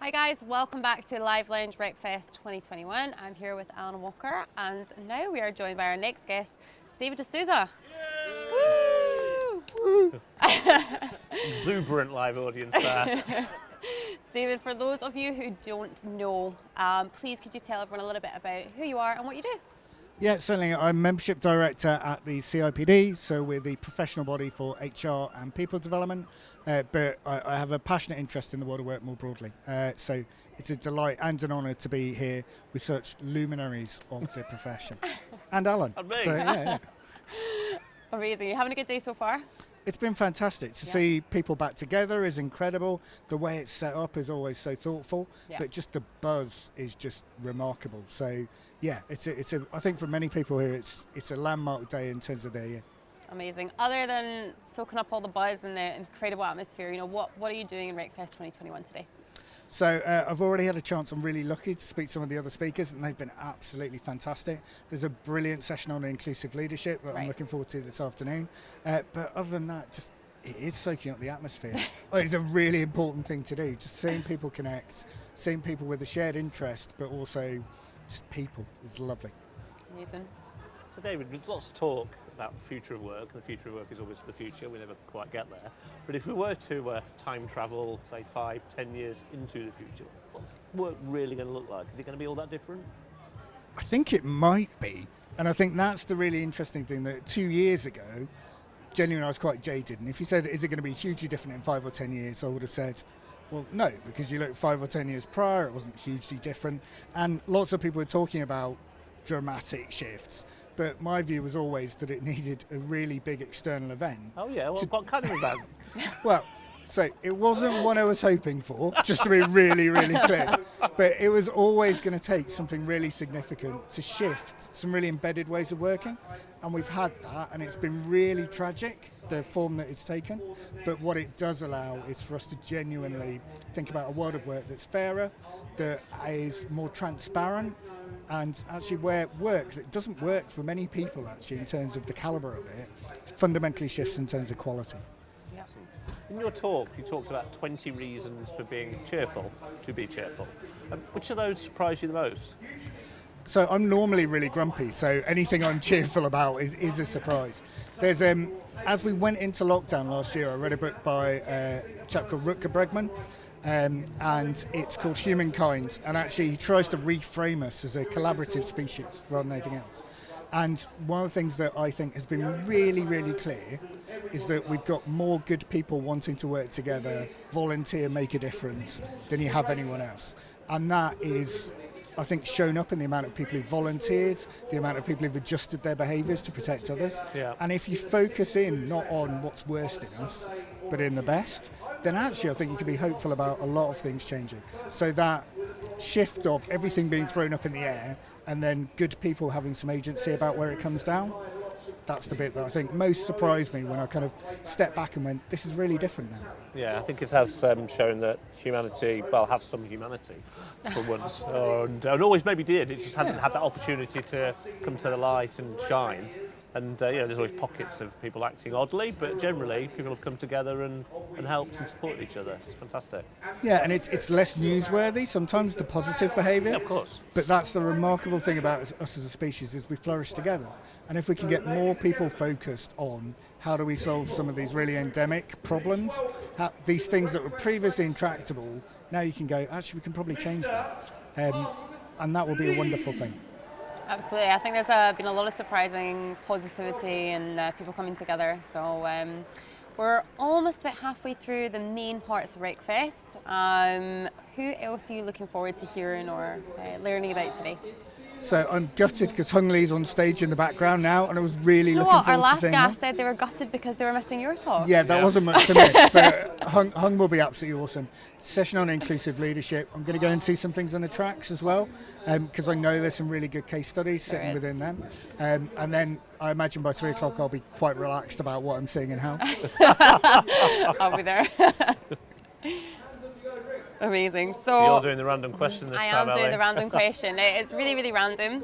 Hi guys, welcome back to Live Lounge RecFest 2021. I'm here with Alan Walker, and now we are joined by our next guest, David D'Souza. Woo! Exuberant live audience there. David, for those of you who don't know, please could you tell everyone a little bit about who you are and what you do? Yeah, certainly. I'm membership director at the CIPD, so we're the professional body for HR and people development, but I have a passionate interest in the world of work more broadly. So it's a delight and an honour to be here with such luminaries of the profession. And Alan. And me. So, yeah. Amazing. You having a good day so far? It's been fantastic to see people back together is incredible. The way it's set up is always so thoughtful, but just the buzz is just remarkable. So yeah, it's a I think for many people here it's a landmark day in terms of their year. Amazing. Other than soaking up all the buzz and the incredible atmosphere, you know, what are you doing in RecFest 2021 today? So I've already had a chance. I'm really lucky to speak to some of the other speakers, and they've been absolutely fantastic. There's a brilliant session on inclusive leadership that I'm looking forward to this afternoon. But other than that, just it is soaking up the atmosphere. It's a really important thing to do. Just seeing people connect, seeing people with a shared interest, but also just people is lovely. Amazing. So David, there's lots of talk about the future of work, and the future of work is always the future. We never quite get there. But if we were to time travel, say 5-10 years into the future, what's work really going to look like? Is it going to be all that different? I think it might be, and I think that's the really interesting thing, that 2 years ago, genuinely I was quite jaded, and if you said, is it going to be hugely different in 5 or 10 years, I would have said, well, no, because you look 5 or 10 years prior, it wasn't hugely different, and lots of people were talking about dramatic shifts. But my view was always that it needed a really big external event. Oh yeah, well, what kind of event? Well, so it wasn't one I was hoping for, just to be really, really clear. But it was always going to take something really significant to shift some really embedded ways of working. And we've had that, and it's been really tragic, the form that it's taken. But what it does allow is for us to genuinely think about a world of work that's fairer, that is more transparent, and actually where work that doesn't work for many people actually in terms of the calibre of it fundamentally shifts in terms of quality. Yeah. In your talk, you talked about 20 reasons for being cheerful, to be cheerful. Which of those surprised you the most? So I'm normally really grumpy, so anything I'm cheerful about is a surprise. There's as we went into lockdown last year, I read a book by a chap called Rutger Bregman, and it's called Humankind, and actually he tries to reframe us as a collaborative species rather than anything else. And one of the things that I think has been really, really clear is that we've got more good people wanting to work together, volunteer, make a difference than you have anyone else. And that is, I think, shown up in the amount of people who've volunteered, the amount of people who've adjusted their behaviours to protect others. Yeah. And if you focus in not on what's worst in us, but in the best, then actually I think you can be hopeful about a lot of things changing. So that shift of everything being thrown up in the air and then good people having some agency about where it comes down, that's the bit that I think most surprised me when I kind of stepped back and went, this is really different now. Yeah, I think it has shown that humanity, has some humanity for once, and always maybe did. It just hadn't had that opportunity to come to the light and shine. And there's always pockets of people acting oddly, but generally people have come together and helped and supported each other. It's fantastic. Yeah, and it's less newsworthy sometimes, the positive behaviour. Yeah, of course. But that's the remarkable thing about us as a species, is we flourish together. And if we can get more people focused on how do we solve some of these really endemic problems, these things that were previously intractable, now you can go, actually we can probably change that. And that will be a wonderful thing. Absolutely. I think there's been a lot of surprising positivity and people coming together. So we're almost about halfway through the main parts of RecFest. Who else are you looking forward to hearing or learning about today? So I'm gutted because Hung Lee's on stage in the background now, and I was really looking forward to seeing Our last him. guest said they were gutted because they were missing your talk. Yeah, that wasn't much to miss, but Hung will be absolutely awesome. Session on inclusive leadership. I'm going to go and see some things on the tracks as well, because I know there's some really good case studies sitting within them. And then I imagine by 3 o'clock I'll be quite relaxed about what I'm seeing and how. I'll be there. Amazing. So you're doing the random question this time, I am doing Ellie. the random question. It's really, really random.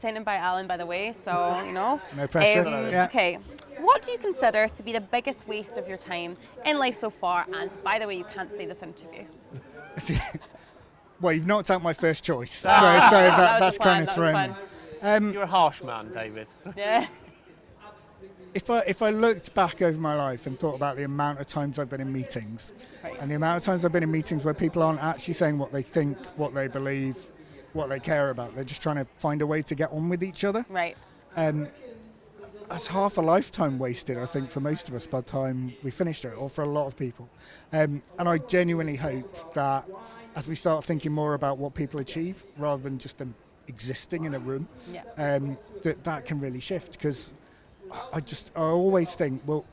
Sent in by Alan, by the way, so, you know. No pressure. Okay. what do you consider to be the biggest waste of your time in life so far? And by the way, you can't say this interview. Well, you've knocked out my first choice, so that's kind of thrown me. You're a harsh man, David. Yeah. If I looked back over my life and thought about the amount of times I've been in meetings, and the amount of times I've been in meetings where people aren't actually saying what they think, what they believe, what they care about, they're just trying to find a way to get on with each other. Right. That's half a lifetime wasted, I think, for most of us by the time we finished it, or for a lot of people. And I genuinely hope that as we start thinking more about what people achieve rather than just them existing in a room, that can really shift. Because I always think, well,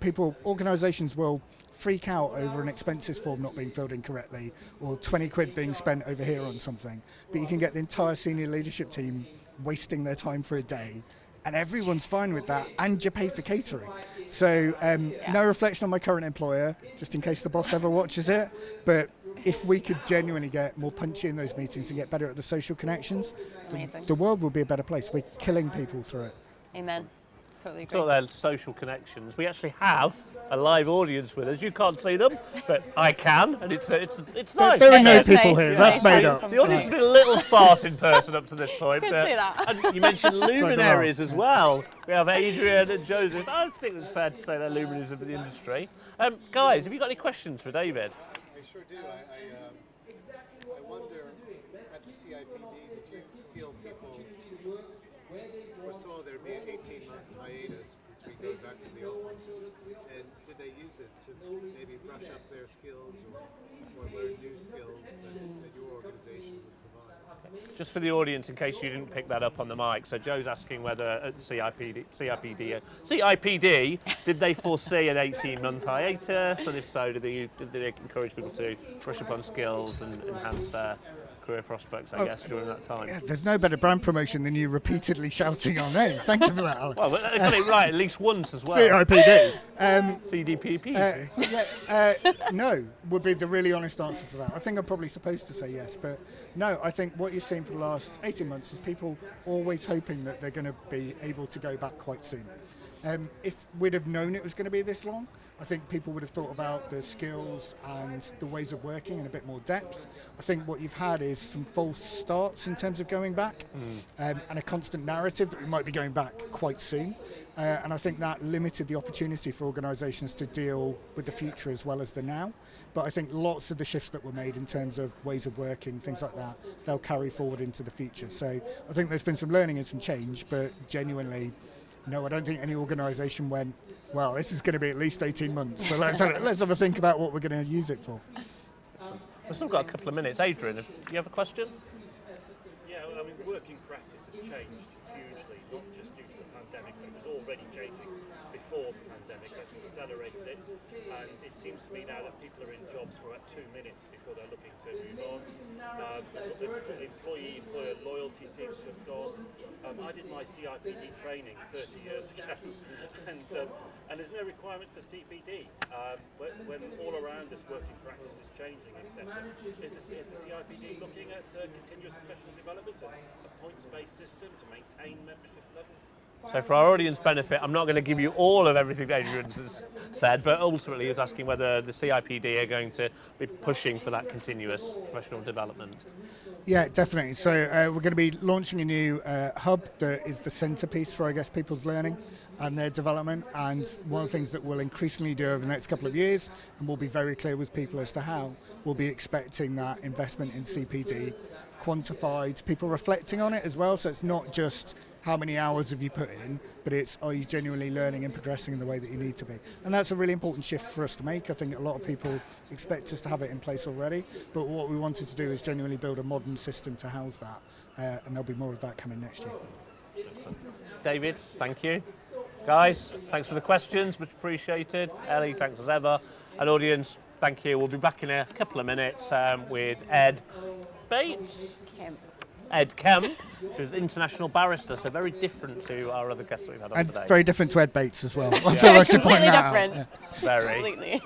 organisations will freak out over an expenses form not being filled in correctly, or 20 quid being spent over here on something, but you can get the entire senior leadership team wasting their time for a day, and everyone's fine with that, and you pay for catering. So no reflection on my current employer, just in case the boss ever watches it, but if we could genuinely get more punchy in those meetings and get better at the social connections, the world will be a better place. We're killing people through it. Amen. Totally agree. So they're social connections. We actually have a live audience with us. You can't see them, but I can, and it's nice. There are no people here. That's made up. The audience has been a little sparse in person up to this point. Could see that. And you mentioned luminaries as well. We have Adrian and Joseph. I think it's fair to say they're luminaries of the industry. Guys, have you got any questions for David? I sure do. I wonder, at the CIPD, did you feel people foresaw there'd be an 18-month hiatus between going back to the office, and did they use it to maybe brush up their skills or learn new skills that your organization would provide? Just for the audience, in case you didn't pick that up on the mic, so Joe's asking whether at CIPD, did they foresee an 18-month hiatus, and if so, did they encourage people to brush up on skills and enhance their career prospects, I guess, during that time? Yeah, there's no better brand promotion than you repeatedly shouting our name. Thank you for that, Alan. Well, they got it right at least once as well. CIPD. CDPP. No, would be the really honest answer to that. I think I'm probably supposed to say yes, but no, I think what you've seen for the last 18 months is people always hoping that they're going to be able to go back quite soon. If we'd have known it was going to be this long, I think people would have thought about the skills and the ways of working in a bit more depth. I think what you've had is some false starts in terms of going back, and a constant narrative that we might be going back quite soon. And I think that limited the opportunity for organisations to deal with the future as well as the now. But I think lots of the shifts that were made in terms of ways of working, things like that, they'll carry forward into the future. So I think there's been some learning and some change, but genuinely, no, I don't think any organisation went, well, this is going to be at least 18 months, so let's have a think about what we're going to use it for. We've still got a couple of minutes. Adrian, do you have a question? Yeah, well, I mean, working practice has changed hugely, not just due to the pandemic, but it was already changing before the pandemic. That's accelerated it, and it seems to me now that people are in jobs for about 2 minutes before they're looking to move on. Employee-employer loyalty seems to have gone. I did my CIPD training 30 years ago, and there's no requirement for CPD when all around us working practice is changing, etc. Is the CIPD looking at continuous professional development, a points-based system to maintain membership level? So for our audience benefit, I'm not going to give you all of everything Adrian has said, but ultimately he was asking whether the CIPD are going to be pushing for that continuous professional development. Yeah, definitely. So we're going to be launching a new hub that is the centrepiece for, I guess, people's learning and their development. And one of the things that we'll increasingly do over the next couple of years, and we'll be very clear with people as to how, we'll be expecting that investment in CPD quantified, people reflecting on it as well. So it's not just how many hours have you put in, but it's are you genuinely learning and progressing in the way that you need to be. And that's a really important shift for us to make. I think a lot of people expect us to have it in place already, but what we wanted to do is genuinely build a modern system to house that, and there'll be more of that coming next year. Excellent. David, thank you. Guys, thanks for the questions, much appreciated. Ellie, thanks as ever. And audience, thank you. We'll be back in a couple of minutes with Ed Bates. Ed Kemp, who's an international barrister, so very different to our other guests that we've had on today. And very different to Ed Bates as well. I feel I should point that out. Completely different. Yeah. Very. Completely.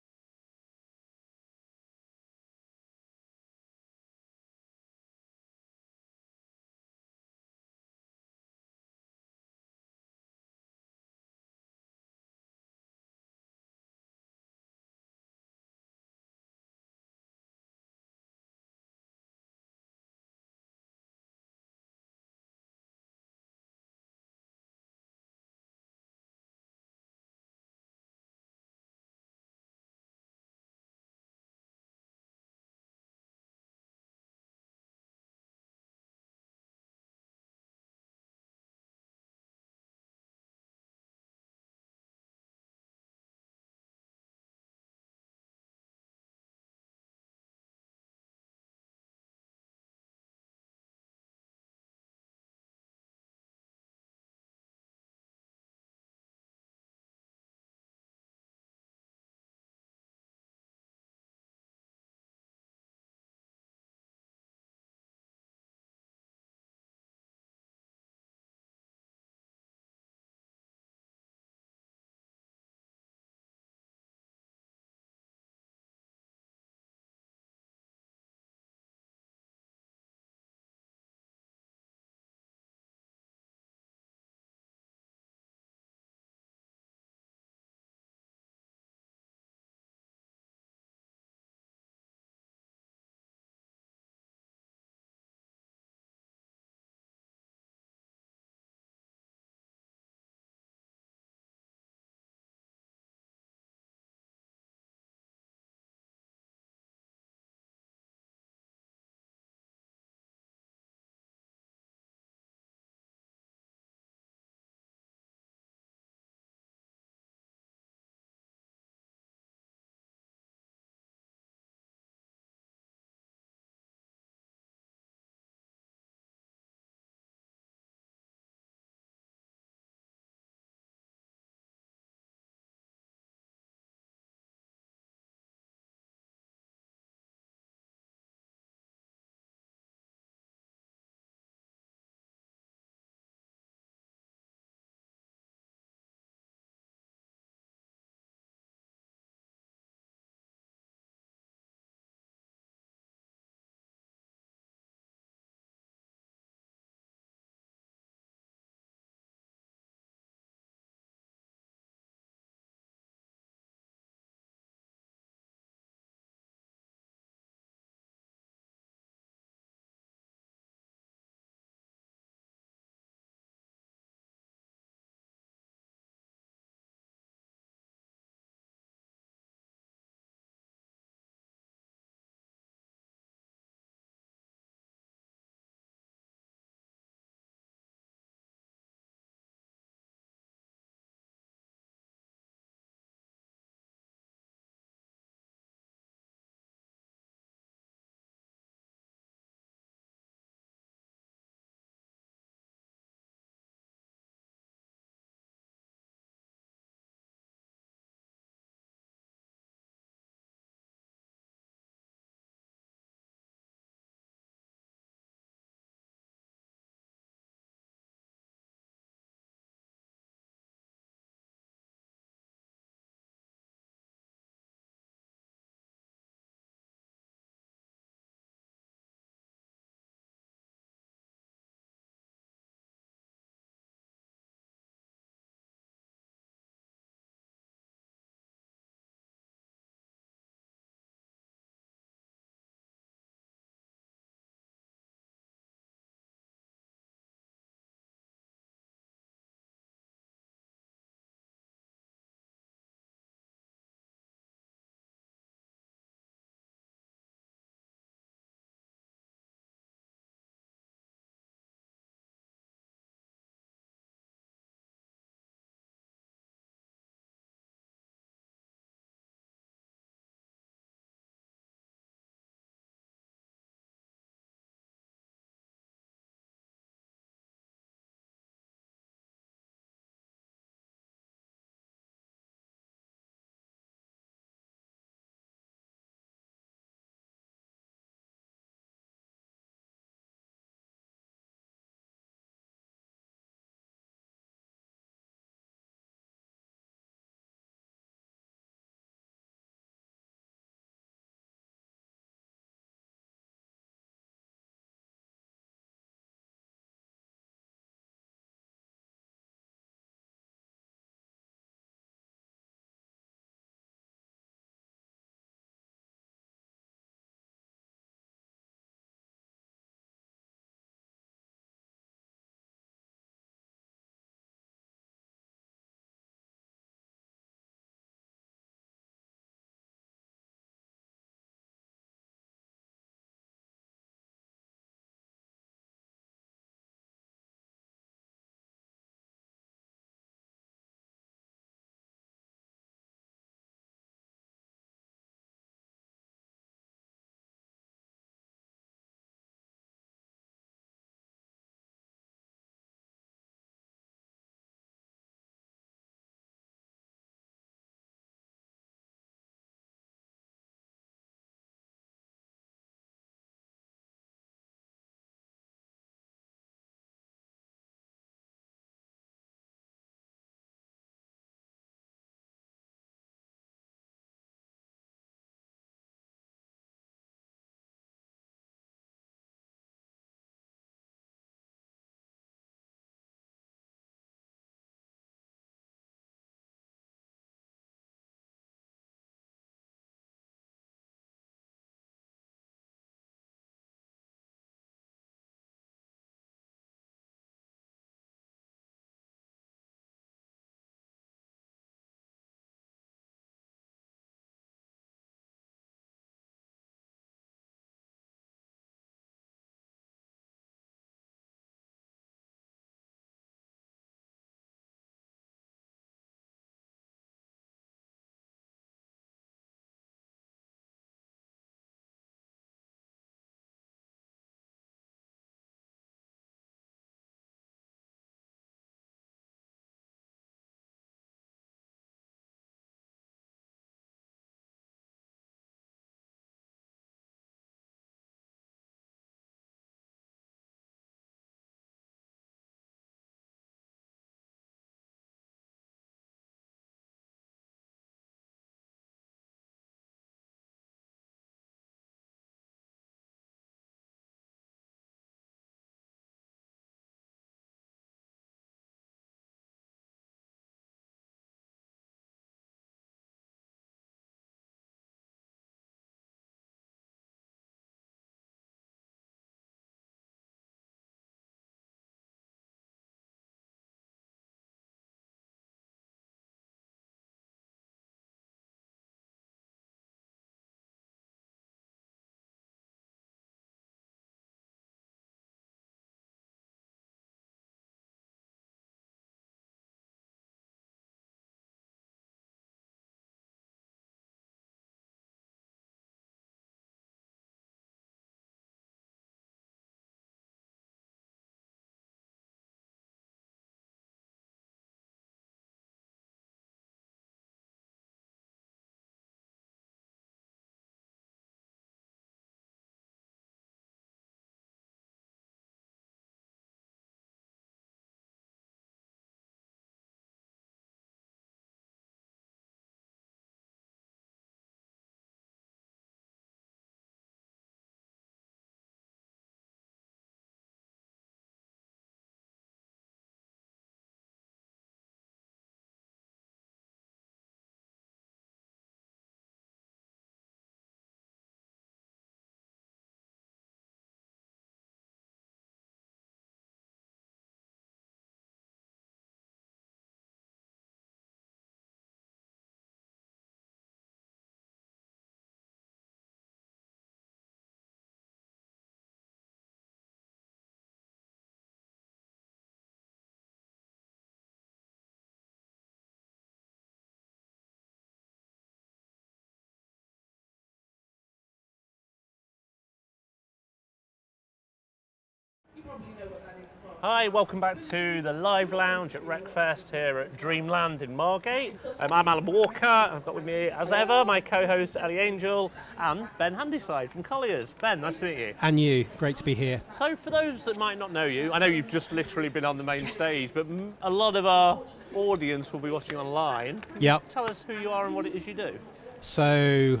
Hi, welcome back to the Live Lounge at RecFest here at Dreamland in Margate. I'm Alan Walker. I've got with me, as ever, my co-host Ellie, Angell, and Ben Handyside from Colliers. Ben, nice to meet you. And you, great to be here. So for those that might not know you, I know you've just literally been on the main stage, but a lot of our audience will be watching online. Yep. Tell us who you are and what it is you do. So,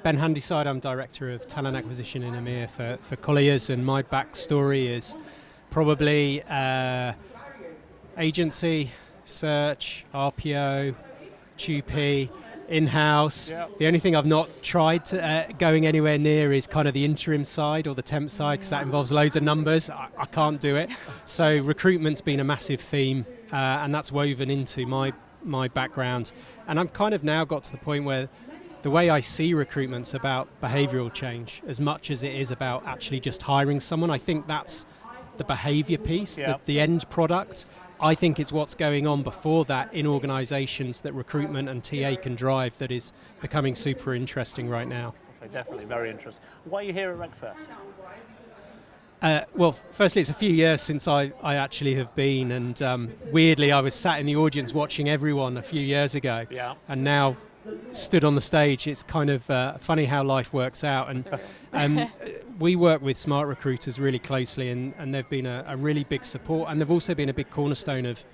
Ben Handyside, I'm Director of Talent Acquisition in EMEA for Colliers, and my backstory is probably agency, search, RPO, 2P, in-house. Yep. The only thing I've not tried going anywhere near is kind of the interim side or the temp side, because that involves loads of numbers. I can't do it. So recruitment's been a massive theme, and that's woven into my background. And I'm kind of now got to the point where the way I see recruitment's about behavioural change as much as it is about actually just hiring someone. I think that's the behaviour piece, yep. the end product. I think it's what's going on before that in organisations that recruitment and TA can drive that is becoming super interesting right now. Okay, definitely, very interesting. Why are you here at RecFest? Well, firstly, it's a few years since I actually have been, and weirdly I was sat in the audience watching everyone a few years ago, yeah. And now stood on the stage. It's kind of funny how life works out, and we work with smart recruiters really closely, and they've been a really big support, and they've also been a big cornerstone of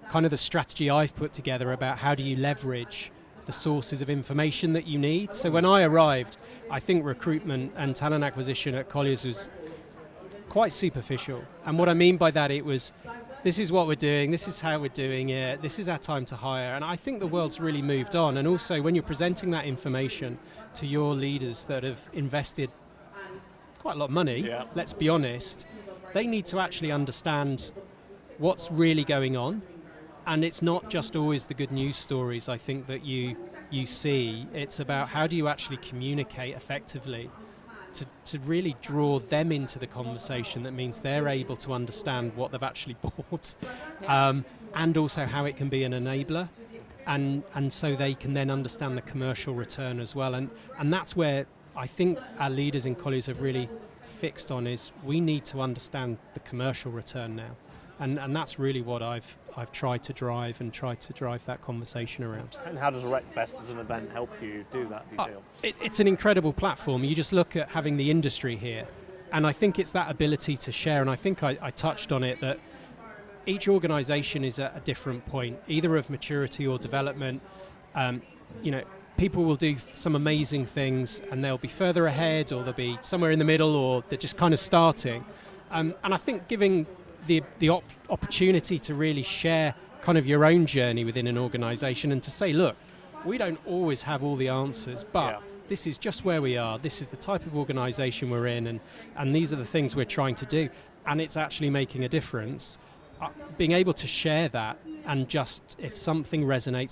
kind of the strategy I've put together about how do you leverage the sources of information that you need. So when I arrived, I think recruitment and talent acquisition at Colliers was quite superficial, and what I mean by that, it was, this is what we're doing, this is how we're doing it, this is our time to hire. And I think the world's really moved on, and also when you're presenting that information to your leaders that have invested quite a lot of money, yeah. Let's be honest, they need to actually understand what's really going on. And it's not just always the good news stories, I think, that you see. It's about how do you actually communicate effectively to really draw them into the conversation that means they're able to understand what they've actually bought, yeah. And also how it can be an enabler, and so they can then understand the commercial return as well. And that's where I think our leaders in Colliers have really fixed on, is we need to understand the commercial return now. And that's really what I've tried to drive that conversation around. And how does RecFest as an event help you do that, do you feel? It's an incredible platform. You just look at having the industry here, and I think it's that ability to share, and I think I touched on it, that each organisation is at a different point, either of maturity or development. People will do some amazing things and they'll be further ahead, or they'll be somewhere in the middle, or they're just kind of starting. And I think giving the opportunity to really share kind of your own journey within an organisation, and to say, look, we don't always have all the answers, but this is just where we are, this is the type of organisation we're in, and these are the things we're trying to do, and it's actually making a difference. Being able to share that, and just if something resonates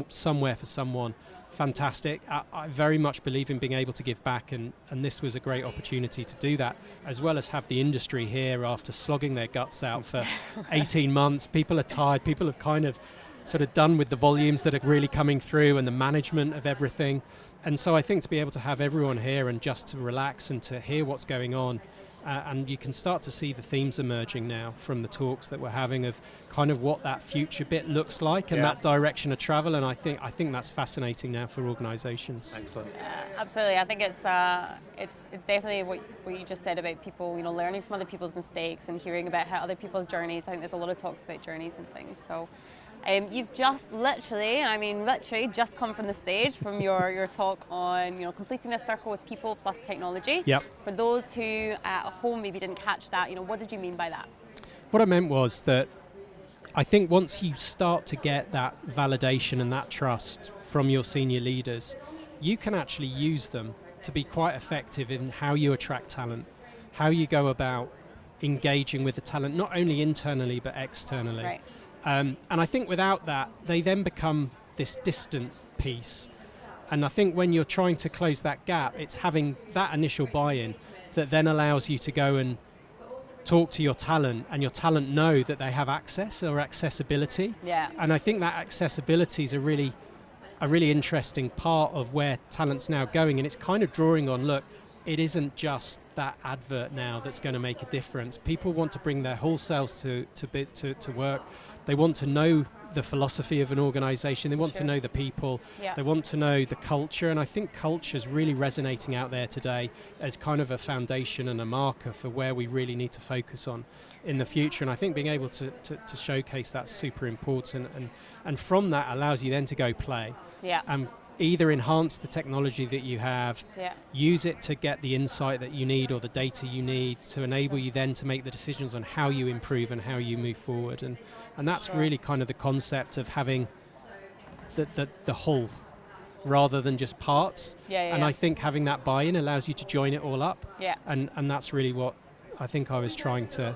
somewhere for someone, fantastic. I very much believe in being able to give back, and this was a great opportunity to do that, as well as have the industry here after slogging their guts out for 18 months. People are tired, people have kind of sort of done with the volumes that are really coming through and the management of everything. And so I think to be able to have everyone here and just to relax and to hear what's going on, and you can start to see the themes emerging now from the talks that we're having of kind of what that future bit looks like, and that direction of travel. And I think that's fascinating now for organisations. Excellent. Absolutely. I think it's definitely what you just said about people, learning from other people's mistakes and hearing about how other people's journeys. I think there's a lot of talks about journeys and things. So. You've just literally just come from the stage from your talk on completing this circle with people plus technology. Yep. For those who at home maybe didn't catch that, what did you mean by that? What I meant was that I think once you start to get that validation and that trust from your senior leaders, you can actually use them to be quite effective in how you attract talent, how you go about engaging with the talent, not only internally but externally. Right. And I think without that, they then become this distant piece. And I think when you're trying to close that gap, it's having that initial buy-in that then allows you to go and talk to your talent, and your talent know that they have access or accessibility. Yeah. And I think that accessibility is a really interesting part of where talent's now going. And it's kind of drawing on, look, it isn't just that advert now that's going to make a difference. People want to bring their whole selves to work. They want to know the philosophy of an organization. They want to know the people. They want to know the culture. And I think culture is really resonating out there today as kind of a foundation and a marker for where we really need to focus on in the future. And I think being able to showcase that's super important. And from that allows you then to go play. And either enhance the technology that you have, use it to get the insight that you need or the data you need to enable you then to make the decisions on how you improve and how you move forward. And that's really kind of the concept of having the whole rather than just parts. And I think having that buy-in allows you to join it all up. And that's really what I think I was trying to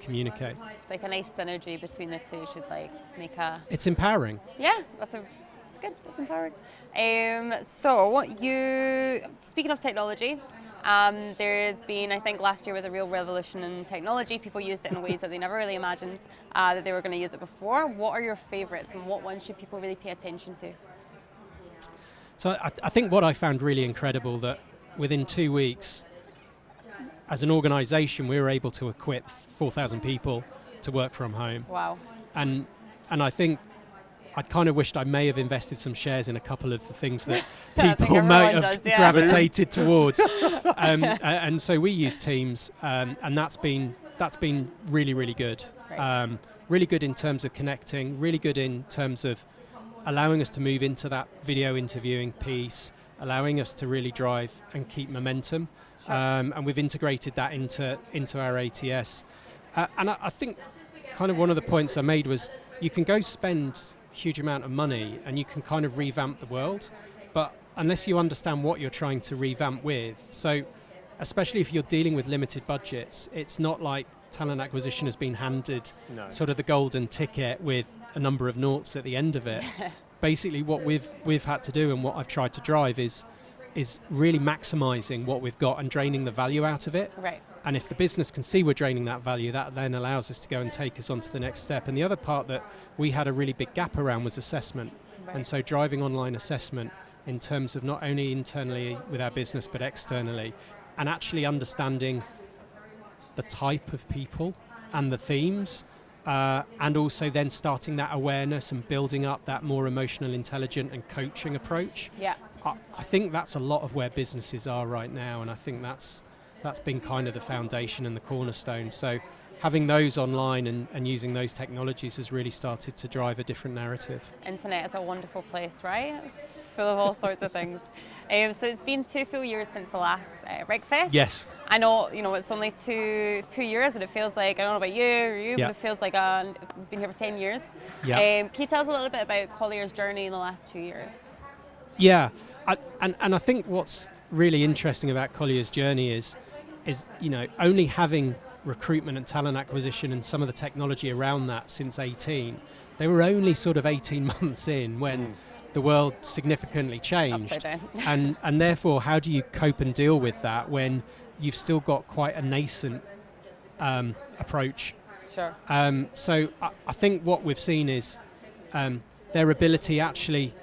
communicate. It's like a nice synergy between the two should like make a... It's empowering. Yeah, that's good, that's empowering. So speaking of technology, there's been, I think last year was a real revolution in technology. People used it in ways that they never really imagined that they were going to use it before. What are your favorites and what ones should people really pay attention to? So I think what I found really incredible that within 2 weeks, as an organization, we were able to equip 4,000 people to work from home. Wow. And I think I kind of wished I may have invested some shares in a couple of the things that people might have gravitated towards. And so we use Teams, and that's been really, really good. Right. Really good in terms of connecting, really good in terms of allowing us to move into that video interviewing piece, allowing us to really drive and keep momentum. Sure. And we've integrated that into our ATS. And I think kind of one of the points I made was you can go spend huge amount of money and you can kind of revamp the world, but unless you understand what you're trying to revamp with, so especially if you're dealing with limited budgets, it's not like talent acquisition has been handed sort of the golden ticket with a number of noughts at the end of it. Basically what we've had to do and what I've tried to drive is really maximizing what we've got and draining the value out of it. Right. And if the business can see we're draining that value, that then allows us to go and take us on to the next step. And the other part that we had a really big gap around was assessment. Right. And so driving online assessment in terms of not only internally with our business, but externally, and actually understanding the type of people and the themes, and also then starting that awareness and building up that more emotional, intelligent and coaching approach. Yeah. I think that's a lot of where businesses are right now, and I think that's been kind of the foundation and the cornerstone. So having those online and using those technologies has really started to drive a different narrative. Internet is a wonderful place, right? It's full of all sorts of things. So it's been 2 full years since the last RecFest. Yes. I know, it's only two years, and it feels like, I don't know about you, but it feels like we've been here for 10 years. Yeah. Can you tell us a little bit about Collier's journey in the last 2 years? Yeah, and I think what's really interesting about Collier's journey is only having recruitment and talent acquisition and some of the technology around that since 18. They were only sort of 18 months in when the world significantly changed. and therefore, how do you cope and deal with that when you've still got quite a nascent approach? Sure. So I think what we've seen is their ability actually,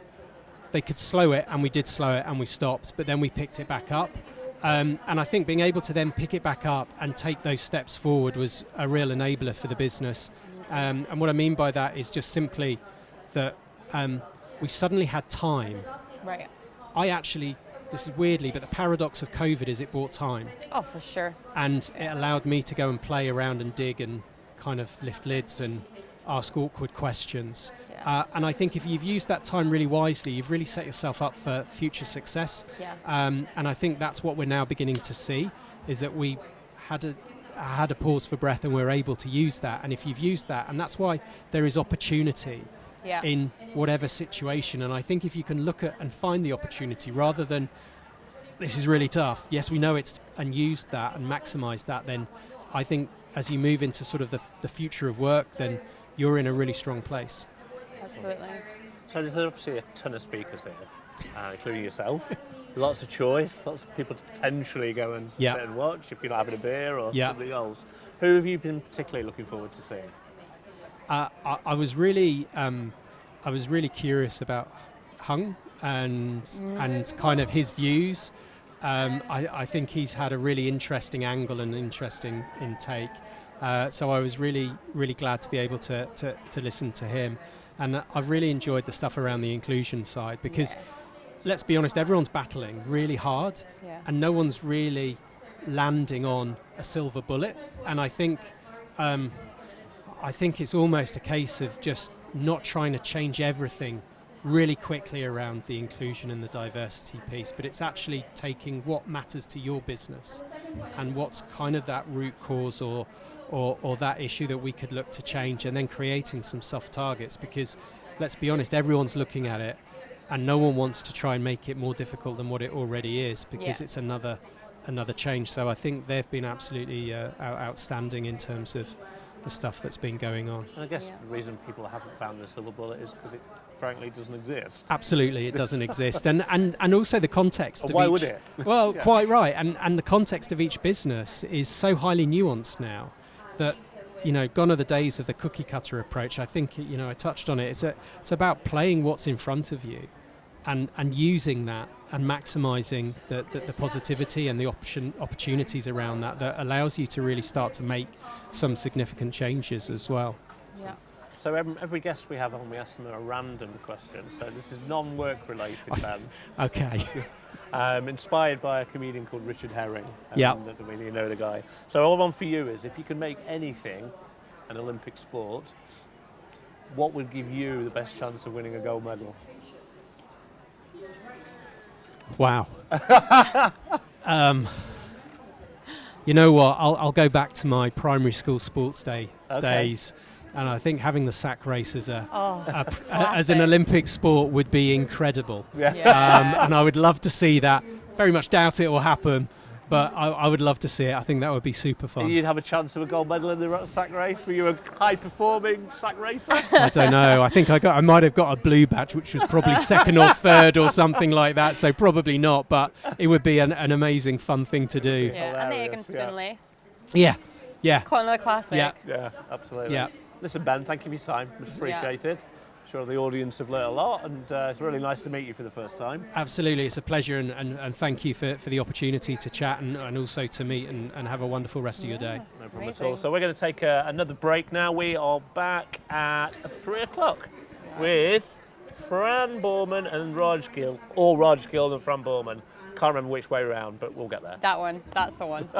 they could slow it, and we did slow it and we stopped, but then we picked it back up. And I think being able to then pick it back up and take those steps forward was a real enabler for the business. And what I mean by that is just simply that we suddenly had time. Right. This is weirdly, but the paradox of COVID is it bought time. Oh, for sure. And it allowed me to go and play around and dig and kind of lift lids and ask awkward questions. Yeah. And I think if you've used that time really wisely, you've really set yourself up for future success. Yeah. And I think that's what we're now beginning to see, is that we had a pause for breath and we're able to use that. And if you've used that, and that's why there is opportunity in whatever situation. And I think if you can look at and find the opportunity rather than, this is really tough, yes, we know it's, and use that and maximize that, then I think as you move into sort of the future of work, then you're in a really strong place. Absolutely. So there's obviously a ton of speakers here, including yourself. Lots of choice, lots of people to potentially go and sit and watch if you're not having a beer or something else. Who have you been particularly looking forward to seeing? I was really curious about Hung and kind of his views. I think he's had a really interesting angle and interesting intake. So I was really glad to be able to listen to him. And I've really enjoyed the stuff around the inclusion side because, let's be honest, everyone's battling really hard and no one's really landing on a silver bullet. And I think it's almost a case of just not trying to change everything really quickly around the inclusion and the diversity piece, but it's actually taking what matters to your business and what's kind of that root cause or that issue that we could look to change, and then creating some soft targets, because let's be honest, everyone's looking at it and no one wants to try and make it more difficult than what it already is, because it's another change. So I think they've been absolutely outstanding in terms of the stuff that's been going on. And I guess the reason people haven't found the silver bullet is because it frankly doesn't exist. Absolutely, it doesn't exist. And also the context of why each, would it? Well, quite right. And the context of each business is so highly nuanced now that, gone are the days of the cookie cutter approach. I think, I touched on it. It's about playing what's in front of you and using that and maximising the positivity and the opportunities around that allows you to really start to make some significant changes as well. Yeah. So every guest we have on, we ask them a random question. So this is non-work related, Ben. Okay. Inspired by a comedian called Richard Herring. Yeah. You know the guy. So all one for you is, if you could make anything an Olympic sport, what would give you the best chance of winning a gold medal? Wow. You know what? I'll go back to my primary school sports day days, and I think having the sack race as as an Olympic sport would be incredible. And I would love to see that. Very much doubt it will happen, but I would love to see it. I think that would be super fun. You'd have a chance of a gold medal in the sack race? Were you a high-performing sack racer? I don't know. I think I might have got a blue badge, which was probably second or third or something like that. So probably not, but it would be an amazing, fun thing to do. Yeah, and the egg and spoon race. Yeah. Kind of the classic. Yeah, absolutely. Yeah. Listen, Ben, thank you for your time. It's appreciated. I'm sure the audience have learnt a lot, and it's really nice to meet you for the first time. Absolutely, it's a pleasure, and thank you for the opportunity to chat and also to meet and have a wonderful rest of your day. No problem at all. So we're going to take another break now. We are back at 3 o'clock with Fran Borman and Raj Gill, or Raj Gill and Fran Borman. Can't remember which way around, but we'll get there. That one, that's the one.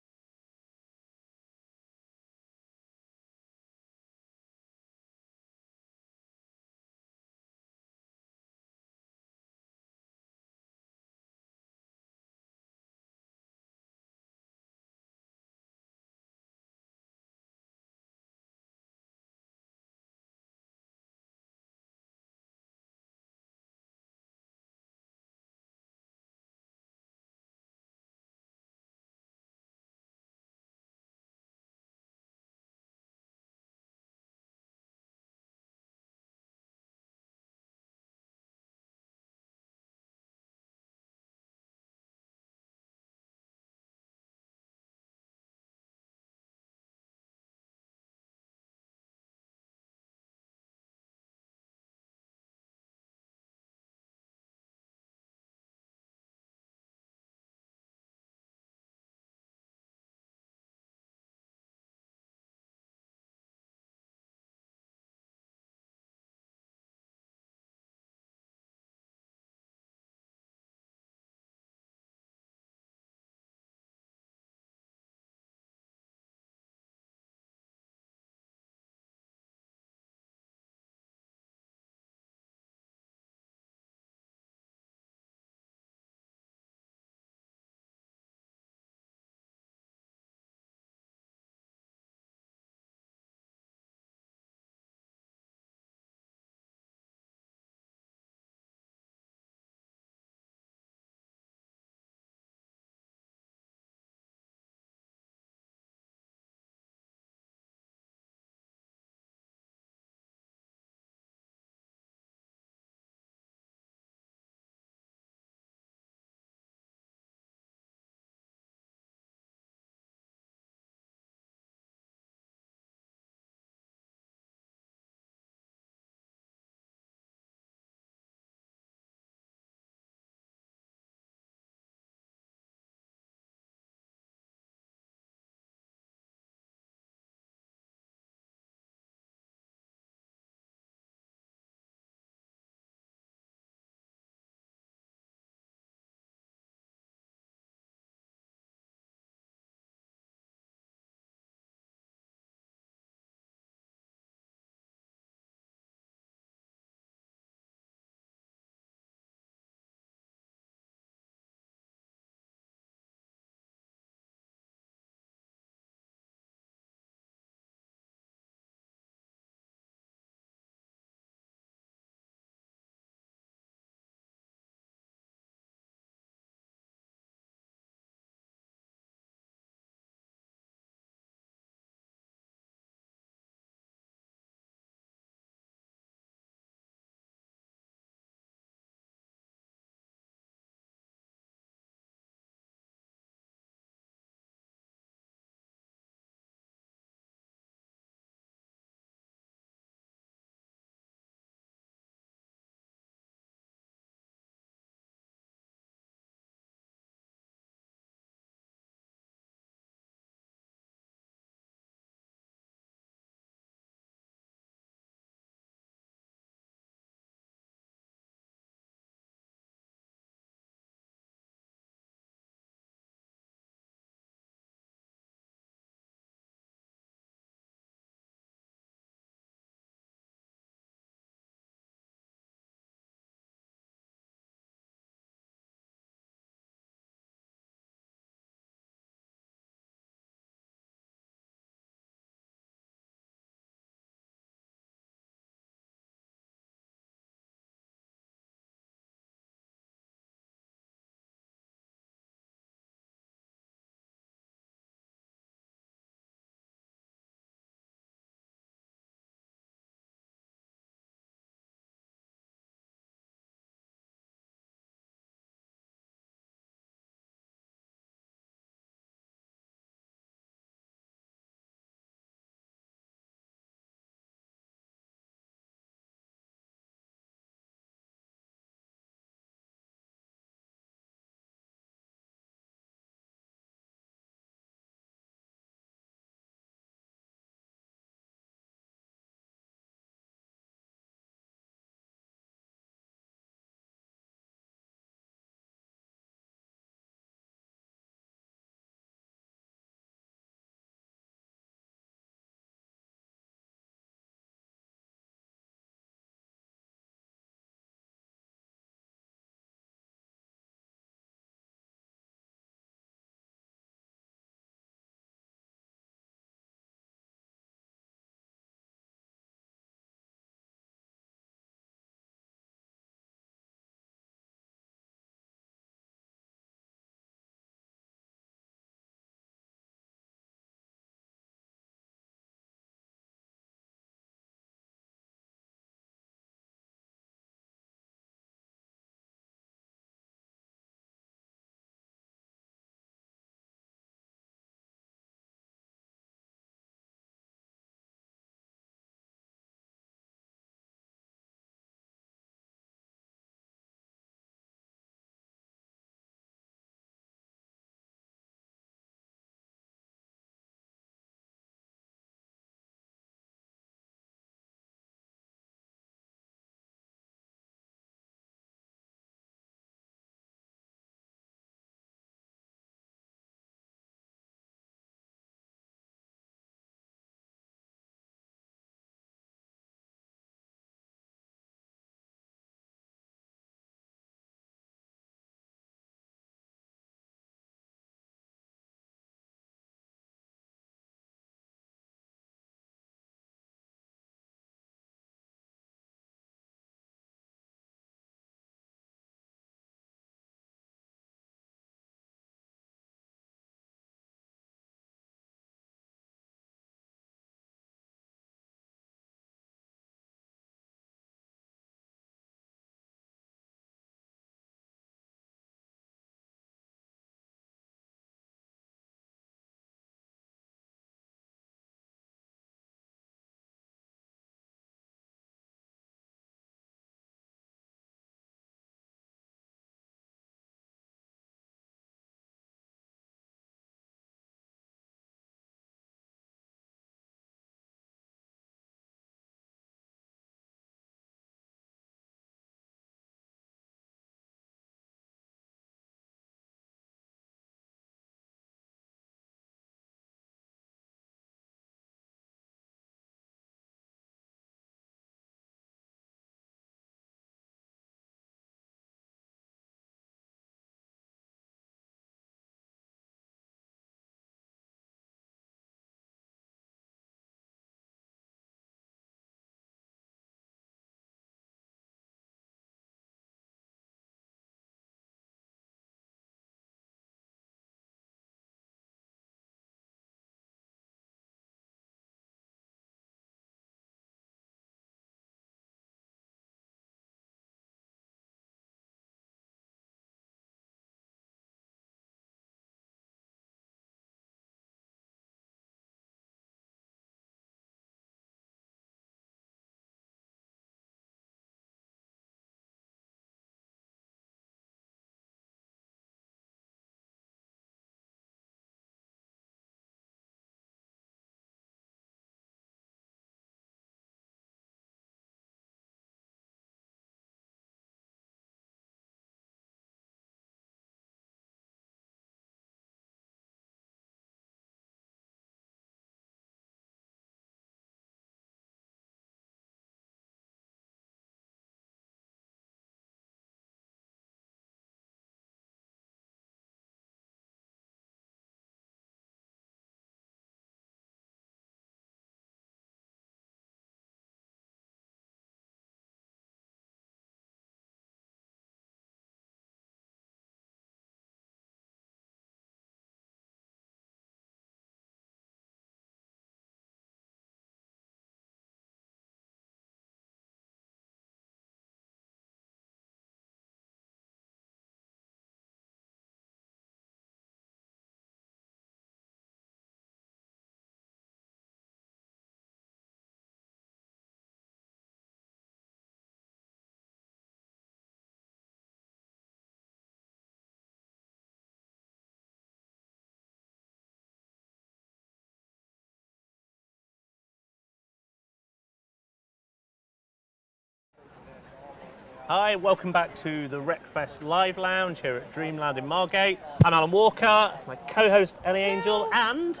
Hi, welcome back to the RecFest Live Lounge here at Dreamland in Margate. I'm Alan Walker, my co-host Ellie Angell, and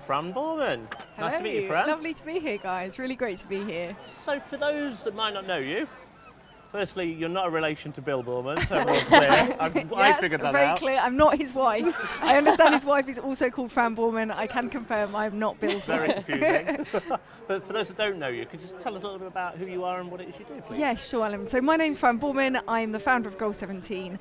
Fran Borman. Hello. Nice to meet you, Fran. Lovely to be here, guys. Really great to be here. So for those that might not know you, firstly, you're not a relation to Bill Borman, so everyone's clear. I figured that very out. clear. I'm not his wife. I understand his wife is also called Fran Borman. I can confirm I'm not Bill's Very wife. confusing. But for those that don't know you, could you just tell us a little bit about who you are and what it is you do, please? Yeah, sure, Alan. So my name's Fran Borman. I'm the founder of Goal 17.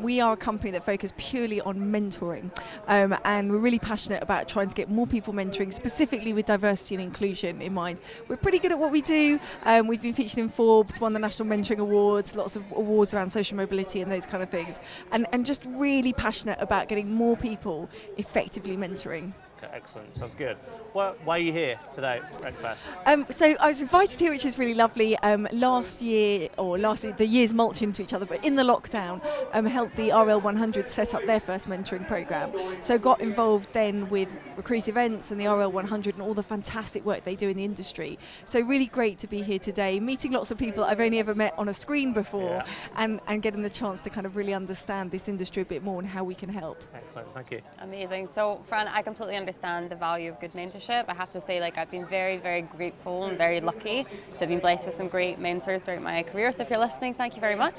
We are a company that focuses purely on mentoring. And we're really passionate about trying to get more people mentoring, specifically with diversity and inclusion in mind. We're pretty good at what we do. We've been featured in Forbes, won the National Mentoring Awards, lots of awards around social mobility and those kind of things. And just really passionate about getting more people effectively mentoring. Okay, excellent, sounds good. Why are you here today at RecFest? So I was invited here, which is really lovely. Last year, the years mulch into each other, but in the lockdown, helped the RL 100 set up their first mentoring programme. So got involved then with Recruit Events and the RL 100 and all the fantastic work they do in the industry. So really great to be here today, meeting lots of people I've only ever met on a screen before, and getting the chance to kind of really understand this industry a bit more and how we can help. Excellent, thank you. Amazing. So, Fran, I completely understand the value of good mentorship. I have to say, I've been very, very grateful and very lucky to have been blessed with some great mentors throughout my career. So if you're listening, thank you very much.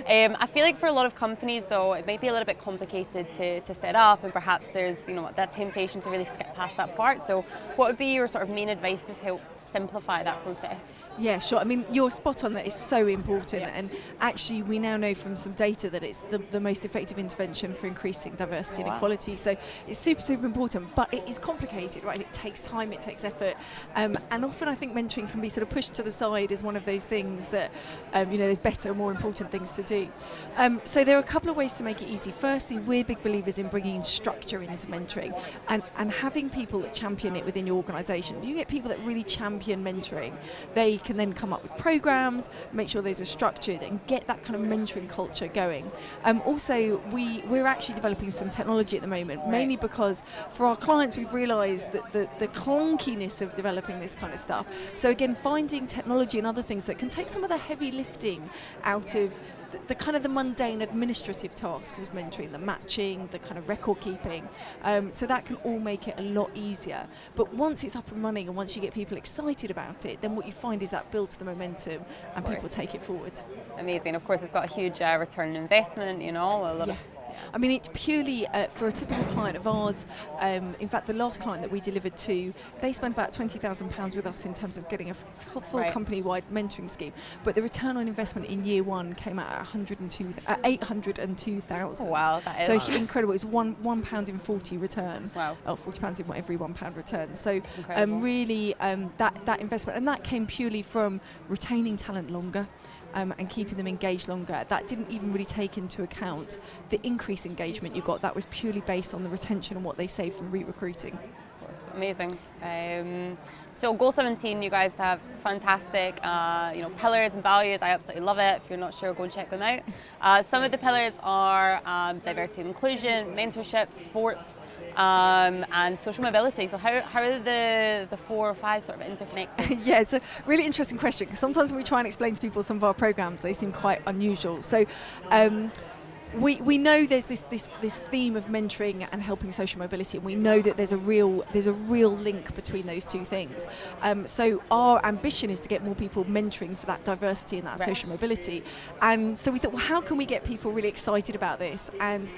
I feel like for a lot of companies, though, it might be a little bit complicated to set up, and perhaps there's, that temptation to really skip past that part. So what would be your sort of main advice to help simplify that process? Yeah, sure. I mean, you're spot on. That is so important. And actually, we now know from some data that it's the most effective intervention for increasing diversity and equality. So it's super, super important. But it is complicated, right? It takes time, it takes effort. And often I think mentoring can be sort of pushed to the side as one of those things that, there's better, more important things to do. So there are a couple of ways to make it easy. Firstly, we're big believers in bringing structure into mentoring and having people that champion it within your organisation. Do you get people that really champion mentoring? They can then come up with programs, make sure those are structured and get that kind of mentoring culture going. Also, we're actually developing some technology at the moment, mainly because for our clients we've realised that the clunkiness of developing this kind of stuff. So again, finding technology and other things that can take some of the heavy lifting out of the kind of the mundane administrative tasks of mentoring, the matching, the kind of record keeping. So that can all make it a lot easier. But once it's up and running and once you get people excited about it, then what you find is that builds the momentum and people take it forward. Amazing. Of course, it's got a huge return on investment, a lot of... I mean, it's purely for a typical client of ours. In fact, the last client that we delivered to, they spent about £20,000 with us in terms of getting a full company-wide mentoring scheme. But the return on investment in year one came out at 802,000. Wow, that is so incredible. It's £1.40 return. Wow. Oh, £40 in every £1 return. So really, that investment, and that came purely from retaining talent longer. And keeping them engaged longer. That didn't even really take into account the increased engagement you got. That was purely based on the retention and what they saved from re-recruiting. Amazing. So Goal 17, you guys have fantastic, pillars and values. I absolutely love it. If you're not sure, go and check them out. Some of the pillars are diversity and inclusion, mentorship, sports, and social mobility. So how are the 4 or 5 sort of interconnected? Yeah, it's a really interesting question because sometimes when we try and explain to people some of our programs, they seem quite unusual. So we know there's this theme of mentoring and helping social mobility, and we know that there's a real link between those two things. So our ambition is to get more people mentoring for that diversity and that social mobility. And so we thought, well, how can we get people really excited about this? And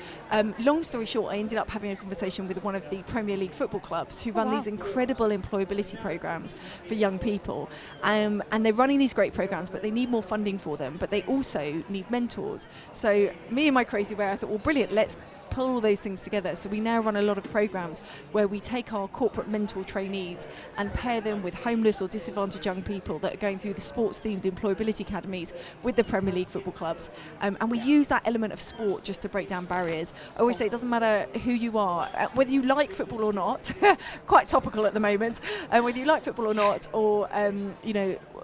long story short, I ended up having a conversation with one of the Premier League football clubs who run these incredible employability programs for young people. And they're running these great programs, but they need more funding for them, but they also need mentors. So me and my crazy way, I thought, well, brilliant, let's pull all those things together. So we now run a lot of programs where we take our corporate mentor trainees and pair them with homeless or disadvantaged young people that are going through the sports-themed employability academies with the Premier League football clubs. And we use that element of sport just to break down barriers. I always say it doesn't matter who you are, whether you like football or not, quite topical at the moment, whether you like football or not, or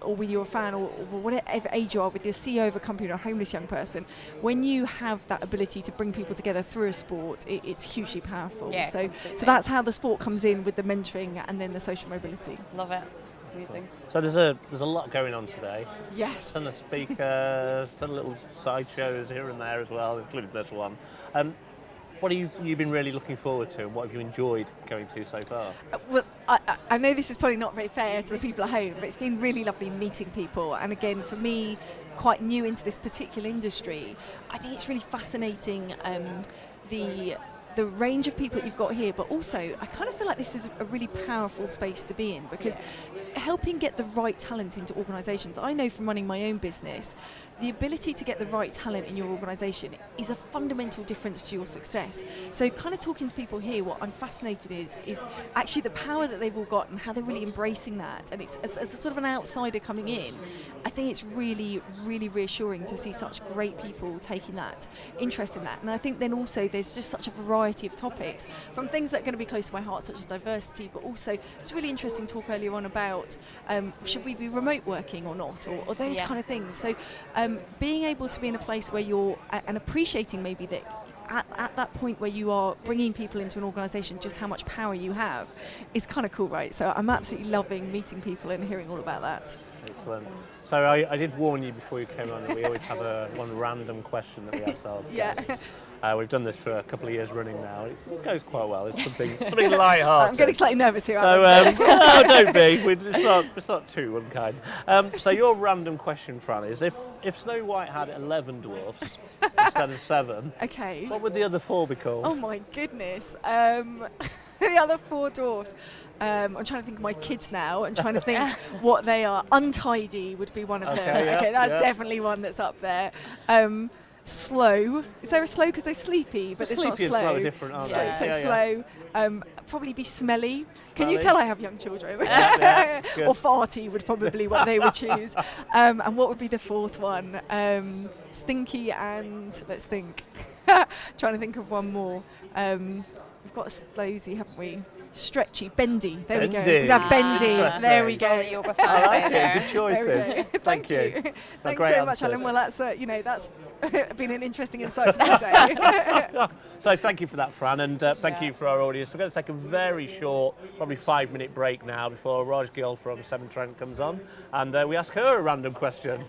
or whether you're a fan or whatever age you are, with the CEO of a company or a homeless young person, when you have that ability to bring people together through a sport, it's hugely powerful. So that's how the sport comes in with the mentoring and then the social mobility. Love it. Amazing. So there's a lot going on today. Yes. A ton of speakers, ton of little sideshows here and there as well, including this one. What have you been really looking forward to, and what have you enjoyed going to so far? Well, I know this is probably not very fair to the people at home, but it's been really lovely meeting people. And again, for me, quite new into this particular industry, I think it's really fascinating the range of people that you've got here, but also I kind of feel like this is a really powerful space to be in, because helping get the right talent into organisations, I know from running my own business, the ability to get the right talent in your organisation is a fundamental difference to your success. So kind of talking to people here, what I'm fascinated is actually the power that they've all got and how they're really embracing that. And it's as a sort of an outsider coming in, I think it's really, really reassuring to see such great people taking that interest in that. And I think then also there's just such a variety of topics, from things that are going to be close to my heart, such as diversity, but also it's really interesting talk earlier on about should we be remote working or not, or those kind of things. So being able to be in a place where you're and appreciating maybe that at that point where you are bringing people into an organisation, just how much power you have is kind of cool, right? So I'm absolutely loving meeting people and hearing all about that. Excellent. So I did warn you before you came on that we always have one random question that we ask our guests. We've done this for a couple of years running now. It goes quite well. It's something light-hearted. I'm getting slightly nervous here. So no, don't be. It's not too unkind. So your random question, Fran, is if Snow White had 11 dwarfs instead of 7, okay, what would the other 4 be called? Oh my goodness. The other 4 dwarfs. I'm trying to think of my kids now and trying to think what they are. Untidy would be one of them. Okay, that's definitely one that's up there. Slow. Is there a slow because they're sleepy, but it's not slow? Sleepy and slow are different, aren't they? So slow. Probably be smelly. Can you tell I have young children? Or farty would probably be what they would choose. And what would be the 4th one? Stinky and let's think. Trying to think of one more. We've got a slowsy, haven't we? Stretchy, bendy. There we go. We'd have bendy. There we go. I like it. Good choices. Thank you. Thanks very much, Alan. Well, that's that's been an interesting insight to my day. So thank you for that, Fran, and thank you for our audience. We're going to take a very short, probably 5-minute break now before Raj Gill from Severn Trent comes on, and we ask her a random question.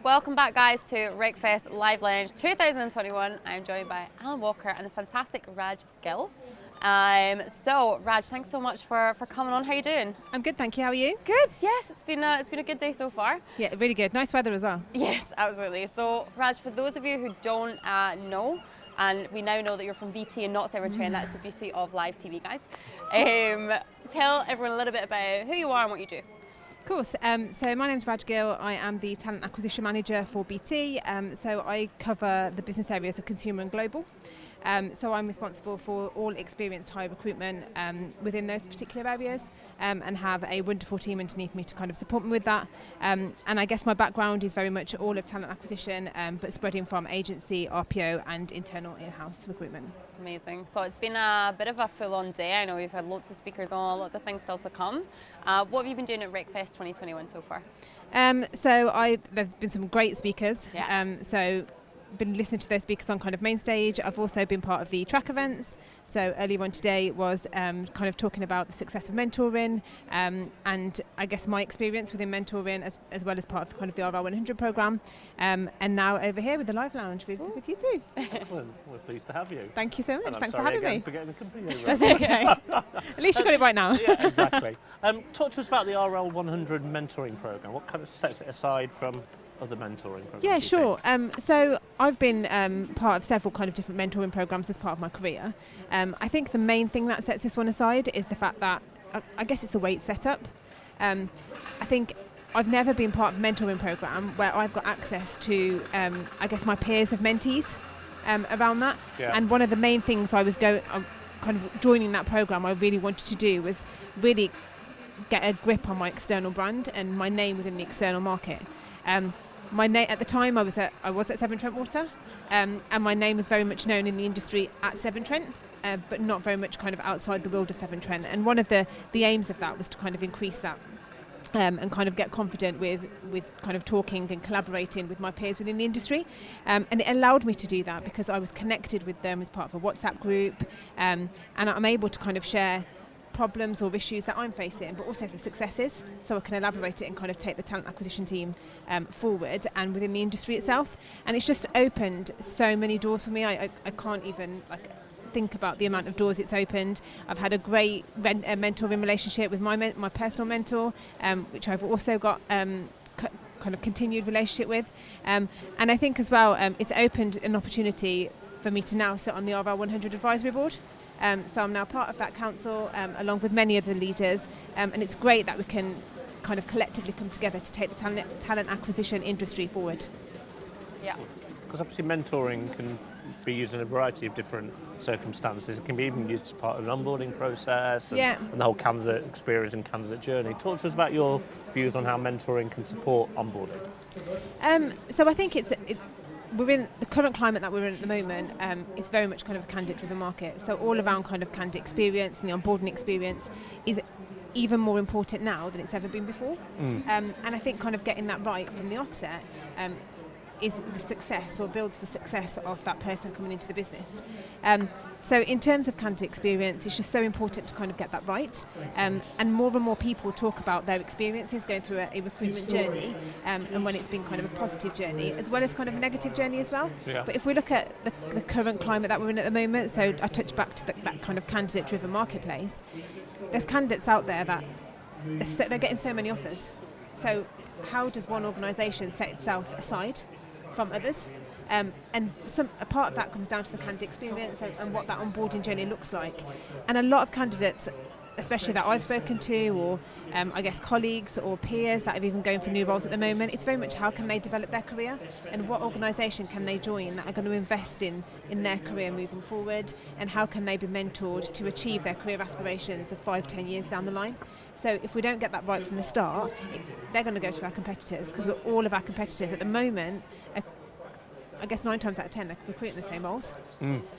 Welcome back, guys, to RecFest Live Lounge 2021. I'm joined by Alan Walker and the fantastic Angell. So, Raj, thanks so much for coming on. How are you doing? I'm good, thank you. How are you? Good, yes. It's been a good day so far. Yeah, really good. Nice weather as well. Yes, absolutely. So, Raj, for those of you who don't know, and we now know that you're from BT and not Severn Trent, that's the beauty of live TV, guys. Tell everyone a little bit about who you are and what you do. Of course. So my name's Angell. I am the Talent Acquisition Manager for BT. So I cover the business areas of consumer and global. So I'm responsible for all experienced hire recruitment within those particular areas, and have a wonderful team underneath me to kind of support me with that. And I guess my background is very much all of talent acquisition, but spreading from agency, RPO and internal in-house recruitment. Amazing. So it's been a bit of a full-on day. I know we've had lots of speakers on, lots of things still to come. What have you been doing at RecFest 2021 so far? There've been some great speakers. Yeah. Been listening to those speakers on kind of main stage. I've also been part of the track events. So earlier on today was kind of talking about the success of mentoring, and I guess my experience within mentoring as well as part of kind of the RR100 program, and now over here with the Live Lounge with you two. Excellent. We're pleased to have you. Thank you so much. And Thanks I'm for sorry having again me. for getting the company over. That's okay. At least you got it right now. Yeah, exactly. Talk to us about the RL100 mentoring program. What kind of sets it aside from other mentoring programs? Yeah, sure. So I've been part of several kind of different mentoring programs as part of my career. I think the main thing that sets this one aside is the fact that I guess it's the way it's set up. I think I've never been part of a mentoring program where I've got access to I guess my peers of mentees around that. Yeah. And one of the main things I was kind of joining that program I really wanted to do was really get a grip on my external brand and my name within the external market. My name at the time I was at Severn Trent Water, and my name was very much known in the industry at Severn Trent, but not very much kind of outside the world of Severn Trent. And one of the aims of that was to kind of increase that, and kind of get confident with kind of talking and collaborating with my peers within the industry, and it allowed me to do that because I was connected with them as part of a WhatsApp group, and I'm able to kind of share problems or issues that I'm facing, but also the successes, so I can elaborate it and kind of take the talent acquisition team forward and within the industry itself. And it's just opened so many doors for me. I can't even think about the amount of doors it's opened. I've had a great mentoring relationship with my personal mentor, which I've also got kind of continued relationship with, and I think as well it's opened an opportunity for me to now sit on the RR100 advisory board. So I'm now part of that council, along with many other leaders, and it's great that we can kind of collectively come together to take the talent acquisition industry forward. Yeah. Because obviously mentoring can be used in a variety of different circumstances. It can be even used as part of an onboarding process and the whole candidate experience and candidate journey. Talk to us about your views on how mentoring can support onboarding. So I think it's we're in the current climate that we're in at the moment. It's very much kind of a candidate-driven market. So all around kind of candidate experience and the onboarding experience is even more important now than it's ever been before. And I think kind of getting that right from the offset is the success or builds the success of that person coming into the business. So in terms of candidate experience, it's just so important to kind of get that right. And more people talk about their experiences going through a recruitment journey, and when it's been kind of a positive journey, as well as kind of a negative journey as well. Yeah. But if we look at the current climate that we're in at the moment, so I touch back to that kind of candidate-driven marketplace, there's candidates out there that they're getting so many offers. So how does one organisation set itself aside from others? And a part of that comes down to the candidate experience and what that onboarding journey looks like. And a lot of candidates, especially that I've spoken to, or I guess colleagues or peers that are even going for new roles at the moment, it's very much how can they develop their career and what organisation can they join that are going to invest in their career moving forward, and how can they be mentored to achieve their career aspirations of 5-10 years down the line. So if we don't get that right from the start, they're going to go to our competitors, because all of our competitors at the moment are, I guess 9 times out of 10 they're recruiting the same roles.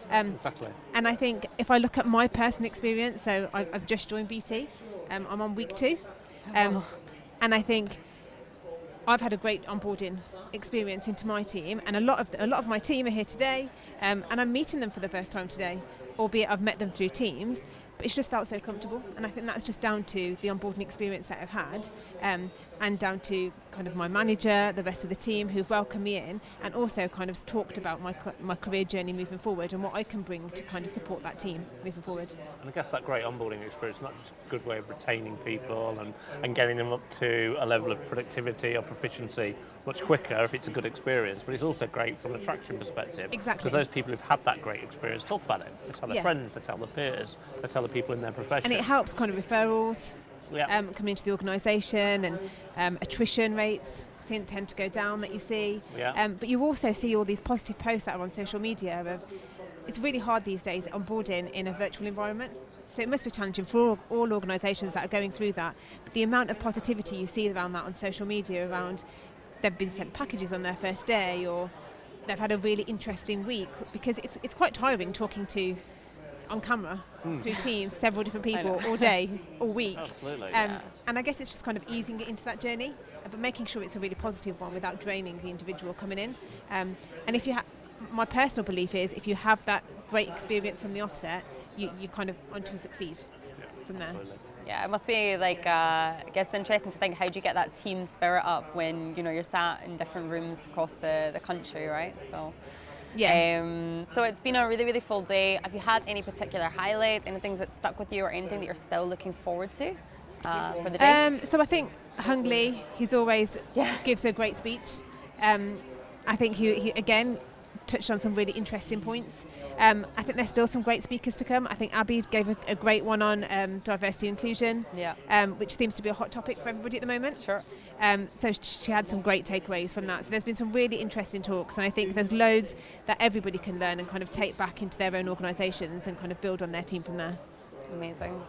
Exactly. And I think if I look at my personal experience, so I've just joined BT, I'm on week 2, and I think I've had a great onboarding experience into my team, and a lot of my team are here today, and I'm meeting them for the first time today, albeit I've met them through Teams. But it's just felt so comfortable, and I think that's just down to the onboarding experience that I've had, and down to kind of my manager, the rest of the team who've welcomed me in, and also kind of talked about my career journey moving forward and what I can bring to kind of support that team moving forward. And I guess that great onboarding experience is not just a good way of retaining people and getting them up to a level of productivity or proficiency much quicker if it's a good experience, but it's also great from an attraction perspective. Exactly. Because those people who've had that great experience talk about it. They tell their friends, they tell their peers, they tell the people in their profession. And it helps kind of referrals. Coming into the organisation, and attrition rates tend to go down that you see. But you also see all these positive posts that are on social media of it's really hard these days onboarding in a virtual environment. So it must be challenging for all organisations that are going through that. But the amount of positivity you see around that on social media, around they've been sent packages on their first day, or they've had a really interesting week, because it's quite tiring talking to on camera through Teams, several different people all day, all week. Absolutely. And I guess it's just kind of easing it into that journey, but making sure it's a really positive one without draining the individual coming in. And if you my personal belief is if you have that great experience from the offset, you kind of want to succeed from there. Absolutely. Yeah, it must be like, I guess it's interesting to think, how do you get that team spirit up when, you know, you're sat in different rooms across the country, right? So. Yeah. So it's been a really, really full day. Have you had any particular highlights, anything that stuck with you, or anything that you're still looking forward to for the day? So I think Hung Lee, he's always gives a great speech. I think he again touched on some really interesting points. I think there's still some great speakers to come. I think Abby gave a great one on diversity and inclusion, which seems to be a hot topic for everybody at the moment. Sure. So she had some great takeaways from that. So there's been some really interesting talks, and I think there's loads that everybody can learn and kind of take back into their own organisations and kind of build on their team from there. Amazing.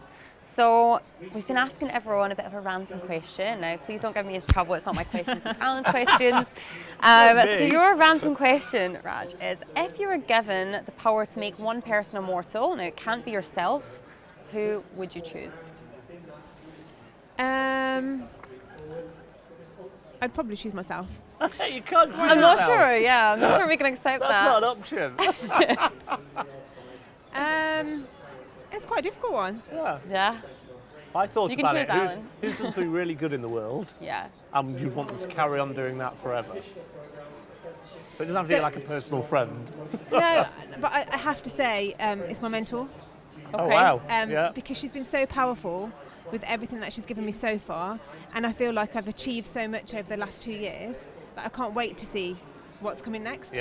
So we've been asking everyone a bit of a random question. Now, please don't give me his trouble. It's not my questions, it's Alan's questions. So your random question, Raj, is if you were given the power to make one person immortal, now it can't be yourself, who would you choose? I'd probably choose myself. You can't choose I'm not sure, I'm not sure we can accept That's that. not an option. It's quite a difficult one. Yeah. I thought You can about choose it. Alan. Who's done something really good in the world? And you want them to carry on doing that forever. So it doesn't have to be like a personal friend. No, but I have to say, it's my mentor. Okay. Oh, wow. Because she's been so powerful with everything that she's given me so far, and I feel like I've achieved so much over the last 2 years that I can't wait to see what's coming next.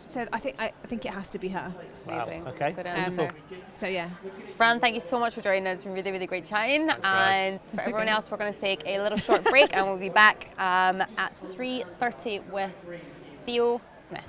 So I think it has to be her. Amazing. Wow. Okay. Good answer. So yeah. Fran, thank you so much for joining us. It's been really, really great chatting. And for everyone else, we're going to take a little short break, and we'll be back at 3:30 with Theo Smith.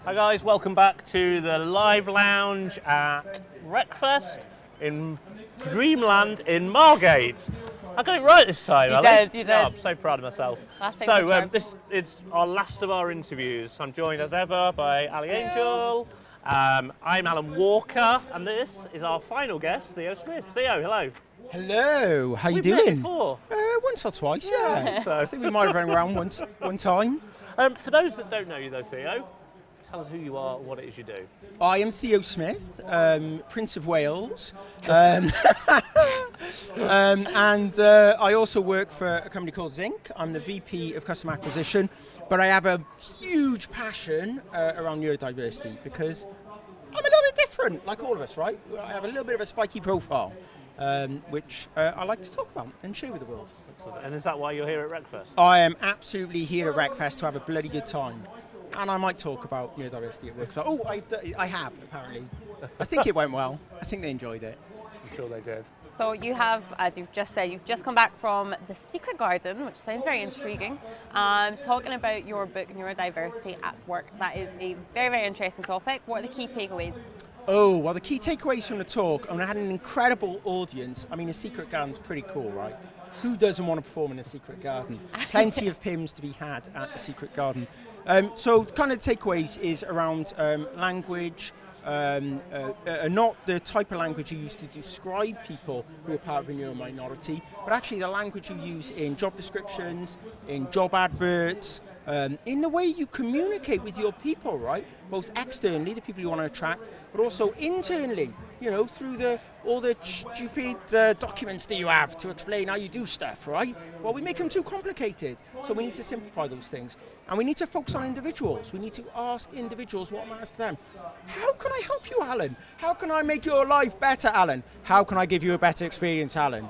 Hi guys, welcome back to the Live Lounge at RecFest in Dreamland in Margate. I got it right this time, Ellie. You did. Oh, I'm so proud of myself. So this is our last of our interviews. I'm joined as ever by Ellie Angell. I'm Alan Walker, and this is our final guest, Theo Smith. Theo, hello. Hello, how you We've doing? met before. Once or twice, yeah. So. I think we might have run around one time. For those that don't know you though, Theo, tell us who you are, what it is you do. I am Theo Smith, Prince of Wales, and I also work for a company called Zinc. I'm the VP of Customer Acquisition, but I have a huge passion around neurodiversity because I'm a little bit different, like all of us, right? I have a little bit of a spiky profile, which I like to talk about and share with the world. And is that why you're here at RecFest? I am absolutely here at RecFest to have a bloody good time. And I might talk about neurodiversity at work. So, I have, apparently. I think it went well. I think they enjoyed it. I'm sure they did. So you have, as you've just said, you've just come back from The Secret Garden, which sounds very intriguing, talking about your book, Neurodiversity at Work. That is a very, very interesting topic. What are the key takeaways? Oh, well, the key takeaways from the talk, I had an incredible audience. The Secret Garden's pretty cool, right? Who doesn't want to perform in the Secret Garden? Plenty of PIMs to be had at the Secret Garden. So kind of takeaways is around language, not the type of language you use to describe people who are part of a neuro minority, but actually the language you use in job descriptions, in job adverts, in the way you communicate with your people, right? Both externally, the people you want to attract, but also internally, through all the stupid documents that you have to explain how you do stuff, right? Well, we make them too complicated, so we need to simplify those things. And we need to focus on individuals. We need to ask individuals what matters to them. How can I help you, Alan? How can I make your life better, Alan? How can I give you a better experience, Alan?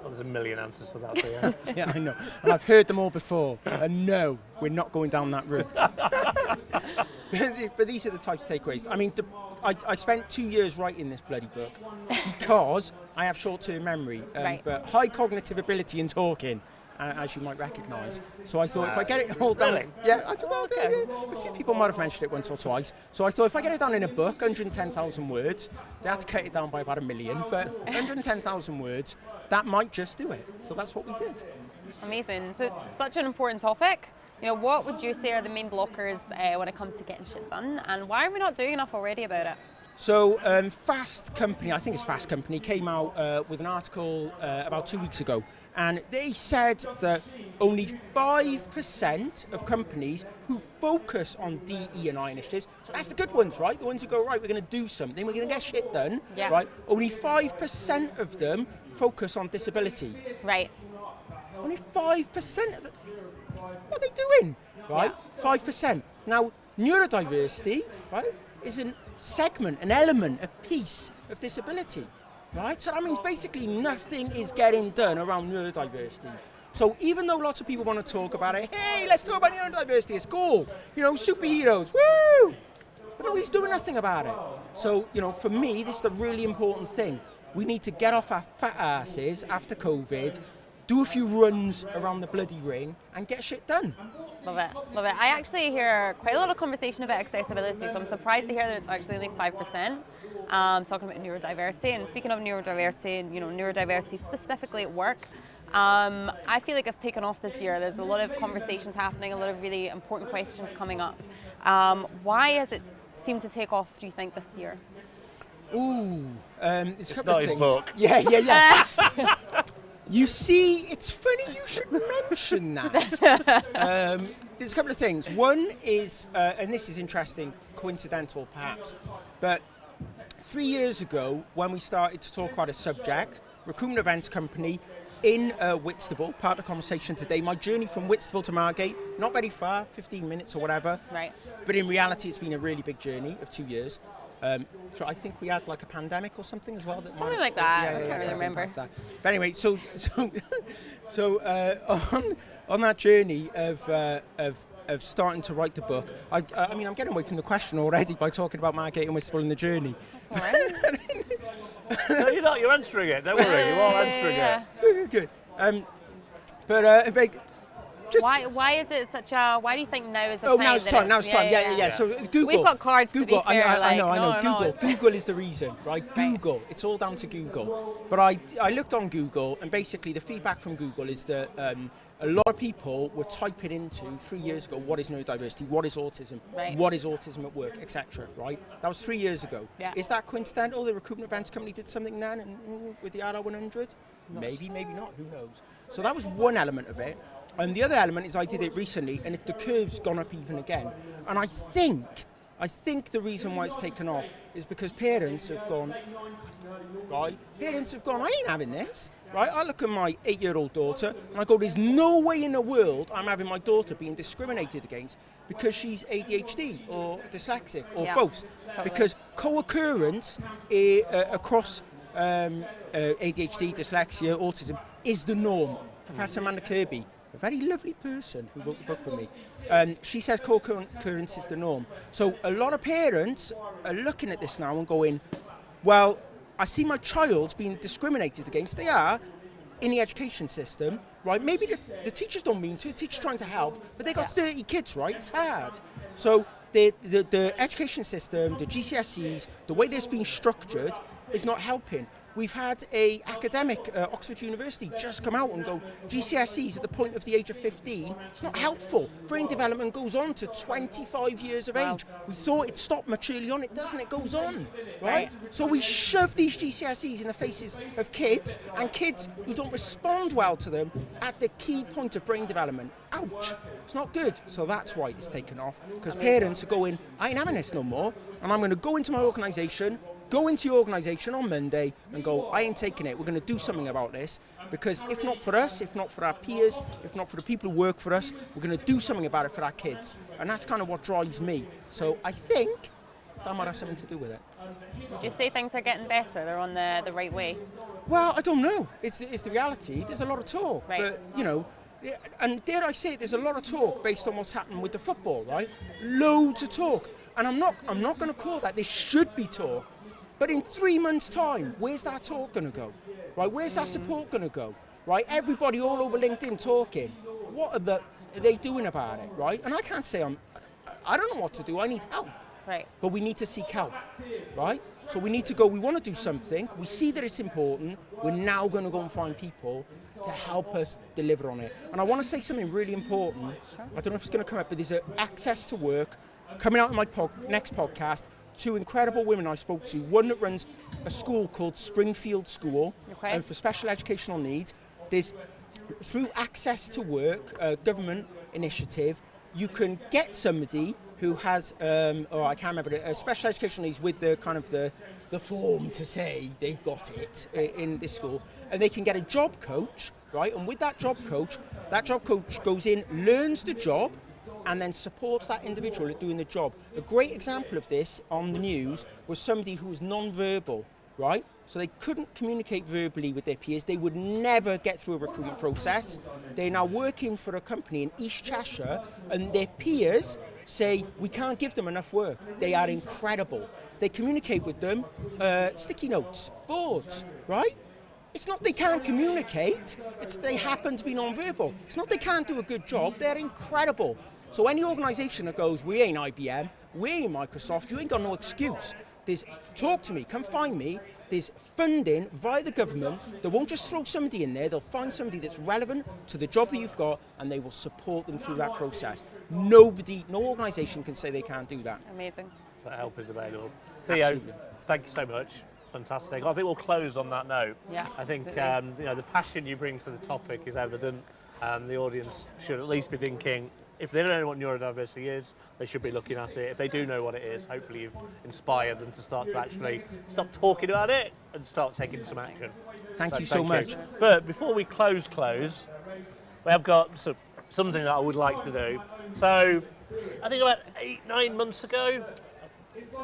Well, there's a million answers to that, Theo. Yeah, I know. And I've heard them all before. And no, we're not going down that route. But these are the types of takeaways. I spent 2 years writing this bloody book because I have short-term memory, but high cognitive ability in talking, as you might recognise. So I thought if I get it all down... Really? Yeah, a few people might have mentioned it once or twice. So I thought if I get it down in a book, 110,000 words, they had to cut it down by about 1 million, but 110,000 words, that might just do it. So that's what we did. Amazing. So it's such an important topic. What would you say are the main blockers when it comes to getting shit done, and why are we not doing enough already about it? So Fast Company, I think it's Fast Company, came out with an article about 2 weeks ago, and they said that only 5% of companies who focus on DE&I initiatives, so that's the good ones, right? The ones who go, right, we're going to do something, we're going to get shit done, right? Only 5% of them focus on disability. Right. Only 5% of them. What are they doing, right? 5%. Now, neurodiversity, right, is a segment, an element, a piece of disability, right? So that means basically nothing is getting done around neurodiversity. So even though lots of people want to talk about it, hey, let's talk about neurodiversity, it's cool, superheroes, woo! But nobody's doing nothing about it. So, for me, this is the really important thing. We need to get off our fat asses after COVID, do a few runs around the bloody ring and get shit done. Love it, love it. I actually hear quite a lot of conversation about accessibility, so I'm surprised to hear that it's actually only 5%. Talking about neurodiversity, and speaking of neurodiversity and neurodiversity specifically at work, I feel like it's taken off this year. There's a lot of conversations happening, a lot of really important questions coming up. Why has it seemed to take off, do you think, this year? Ooh, it's a couple not of things. his book. Yeah. You see, it's funny you should mention that. There's a couple of things. One is, and this is interesting, coincidental perhaps, but 3 years ago when we started to talk about a subject, recruitment events company in Whitstable, part of the conversation today, my journey from Whitstable to Margate, not very far, 15 minutes or whatever. Right. But in reality, it's been a really big journey of 2 years. So I think we had like a pandemic or something as well. Something like that. I can't really remember. But anyway, so on that journey of starting to write the book, I mean, I'm getting away from the question already by talking about Margate and Whitstable and the journey. That's all right. No, you're not. You're answering it. Don't worry. You are answering it. Good. But Why is it such a? Why do you think now is the time? Now it's time. Now it's time. Yeah. So Google. We've got cards. Google. To be fair, I know. No, Google is the reason, right? Google. It's all down to Google. But I looked on Google, and basically the feedback from Google is that a lot of people were typing into 3 years ago, what is neurodiversity, what is autism, what is autism at work, etc. Right? That was 3 years ago. Yeah. Is that coincidental? The recruitment events company did something then, and with the RR100? Maybe not. Who knows? So that was one element of it. And the other element is I did it recently, and the curve's gone up even again. And I think the reason why it's taken off is because parents have gone, right? Parents have gone, I ain't having this, right? I look at my 8-year-old daughter, and I go, there's no way in the world I'm having my daughter being discriminated against because she's ADHD or dyslexic or both. Totally. Because co-occurrence across ADHD, dyslexia, autism is the norm. Professor Amanda Kirby, a very lovely person who wrote the book with me, she says co-occurrence is the norm. So a lot of parents are looking at this now and going, well, I see my child being discriminated against. They are in the education system, right? Maybe the teachers don't mean to, the teacher's trying to help, but they got 30 kids, right? It's hard. So the education system, the GCSEs, the way this been structured is not helping. We've had a academic, Oxford University, just come out and go, GCSEs at the point of the age of 15, it's not helpful. Brain development goes on to 25 years of age. We thought it stopped much early on, it doesn't, it goes on, right? So we shove these GCSEs in the faces of kids, and kids who don't respond well to them at the key point of brain development. Ouch, it's not good. So that's why it's taken off, because parents are going, I ain't having this no more, and I'm going to go into my organisation, go into your organisation on Monday and go, I ain't taking it, we're going to do something about this, because if not for us, if not for our peers, if not for the people who work for us, we're going to do something about it for our kids. And that's kind of what drives me. So I think that might have something to do with it. Would you say things are getting better? They're on the right way? Well, I don't know. It's the reality. There's a lot of talk. But, you know, and dare I say it, there's a lot of talk based on what's happening with the football, right? Loads of talk. And I'm not going to call that. There should be talk. But in 3 months' time, where's that talk going to go? Right? Where's that support going to go? Right? Everybody all over LinkedIn talking. What are they doing about it? Right? And I can't say I don't know what to do. I need help. Right. But we need to seek help. Right? So we need to go, we want to do something. We see that it's important. We're now going to go and find people to help us deliver on it. And I want to say something really important. I don't know if it's going to come up, but there's access to work coming out in my next podcast. 2 incredible women I spoke to, one that runs a school called Springfield School and for special educational needs. There's, through Access to Work, a government initiative, you can get somebody who has, I can't remember, special educational needs with the kind of the form to say they've got it in this school, and they can get a job coach, right? And with that job coach goes in, learns the job, and then supports that individual at doing the job. A great example of this on the news was somebody who was non-verbal, right? So they couldn't communicate verbally with their peers. They would never get through a recruitment process. They're now working for a company in East Cheshire, and their peers say, we can't give them enough work. They are incredible. They communicate with them, sticky notes, boards, right? It's not they can't communicate, it's they happen to be non-verbal. It's not they can't do a good job, they're incredible. So any organisation that goes, we ain't IBM, we ain't Microsoft, you ain't got no excuse. There's, talk to me, come find me. There's funding via the government. They won't just throw somebody in there, they'll find somebody that's relevant to the job that you've got, and they will support them through that process. No organisation can say they can't do that. Amazing. That help is available. Theo, thank you so much. Fantastic. I think we'll close on that note. Yeah. I think the passion you bring to the topic is evident, and the audience should at least be thinking, if they don't know what neurodiversity is, they should be looking at it. If they do know what it is, hopefully you've inspired them to start to actually stop talking about it and start taking some action. Thank you so much. But before we close, we have got something that I would like to do. So I think about 8-9 months ago,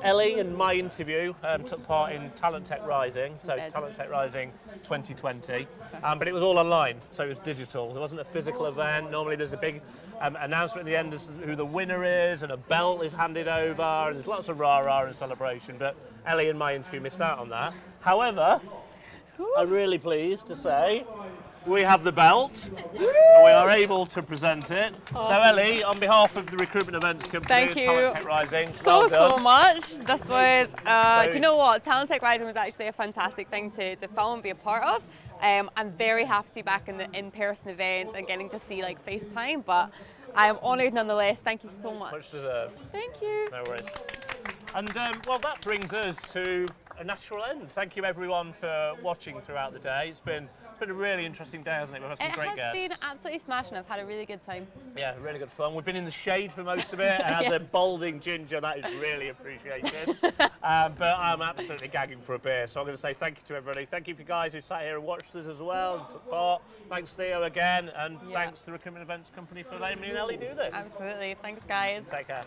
Ellie and my interview took part in Talent Tech Rising, so Talent Tech Rising 2020, but it was all online, so it was digital. There wasn't a physical event. Normally there's a big announcement at the end as to who the winner is, and a belt is handed over, and there's lots of rah-rah and celebration, but Ellie and my interview missed out on that. However, I'm really pleased to say we have the belt. We are able to present it. So Ellie, on behalf of the Recruitment Events Company, Thank you Talent Tech Rising, so much. This was, do you know what? Talent Tech Rising was actually a fantastic thing to film and be a part of. I'm very happy to be back in the in-person events and getting to see like FaceTime, but I am honoured nonetheless. Thank you so much. Much deserved. Thank you. No worries. And well, that brings us to a natural end. Thank you everyone for watching throughout the day. It's been a really interesting day, hasn't it? We've had some great guests. It has been absolutely smashing. I've had a really good time. Yeah, really good fun. We've been in the shade for most of it, and as a balding ginger, that is really appreciated. But I'm absolutely gagging for a beer, so I'm going to say thank you to everybody. Thank you for you guys who sat here and watched us as well and took part. Thanks Theo again, and thanks to the Recruitment Events Company for letting me and Ellie do this. Absolutely. Thanks, guys. Take care.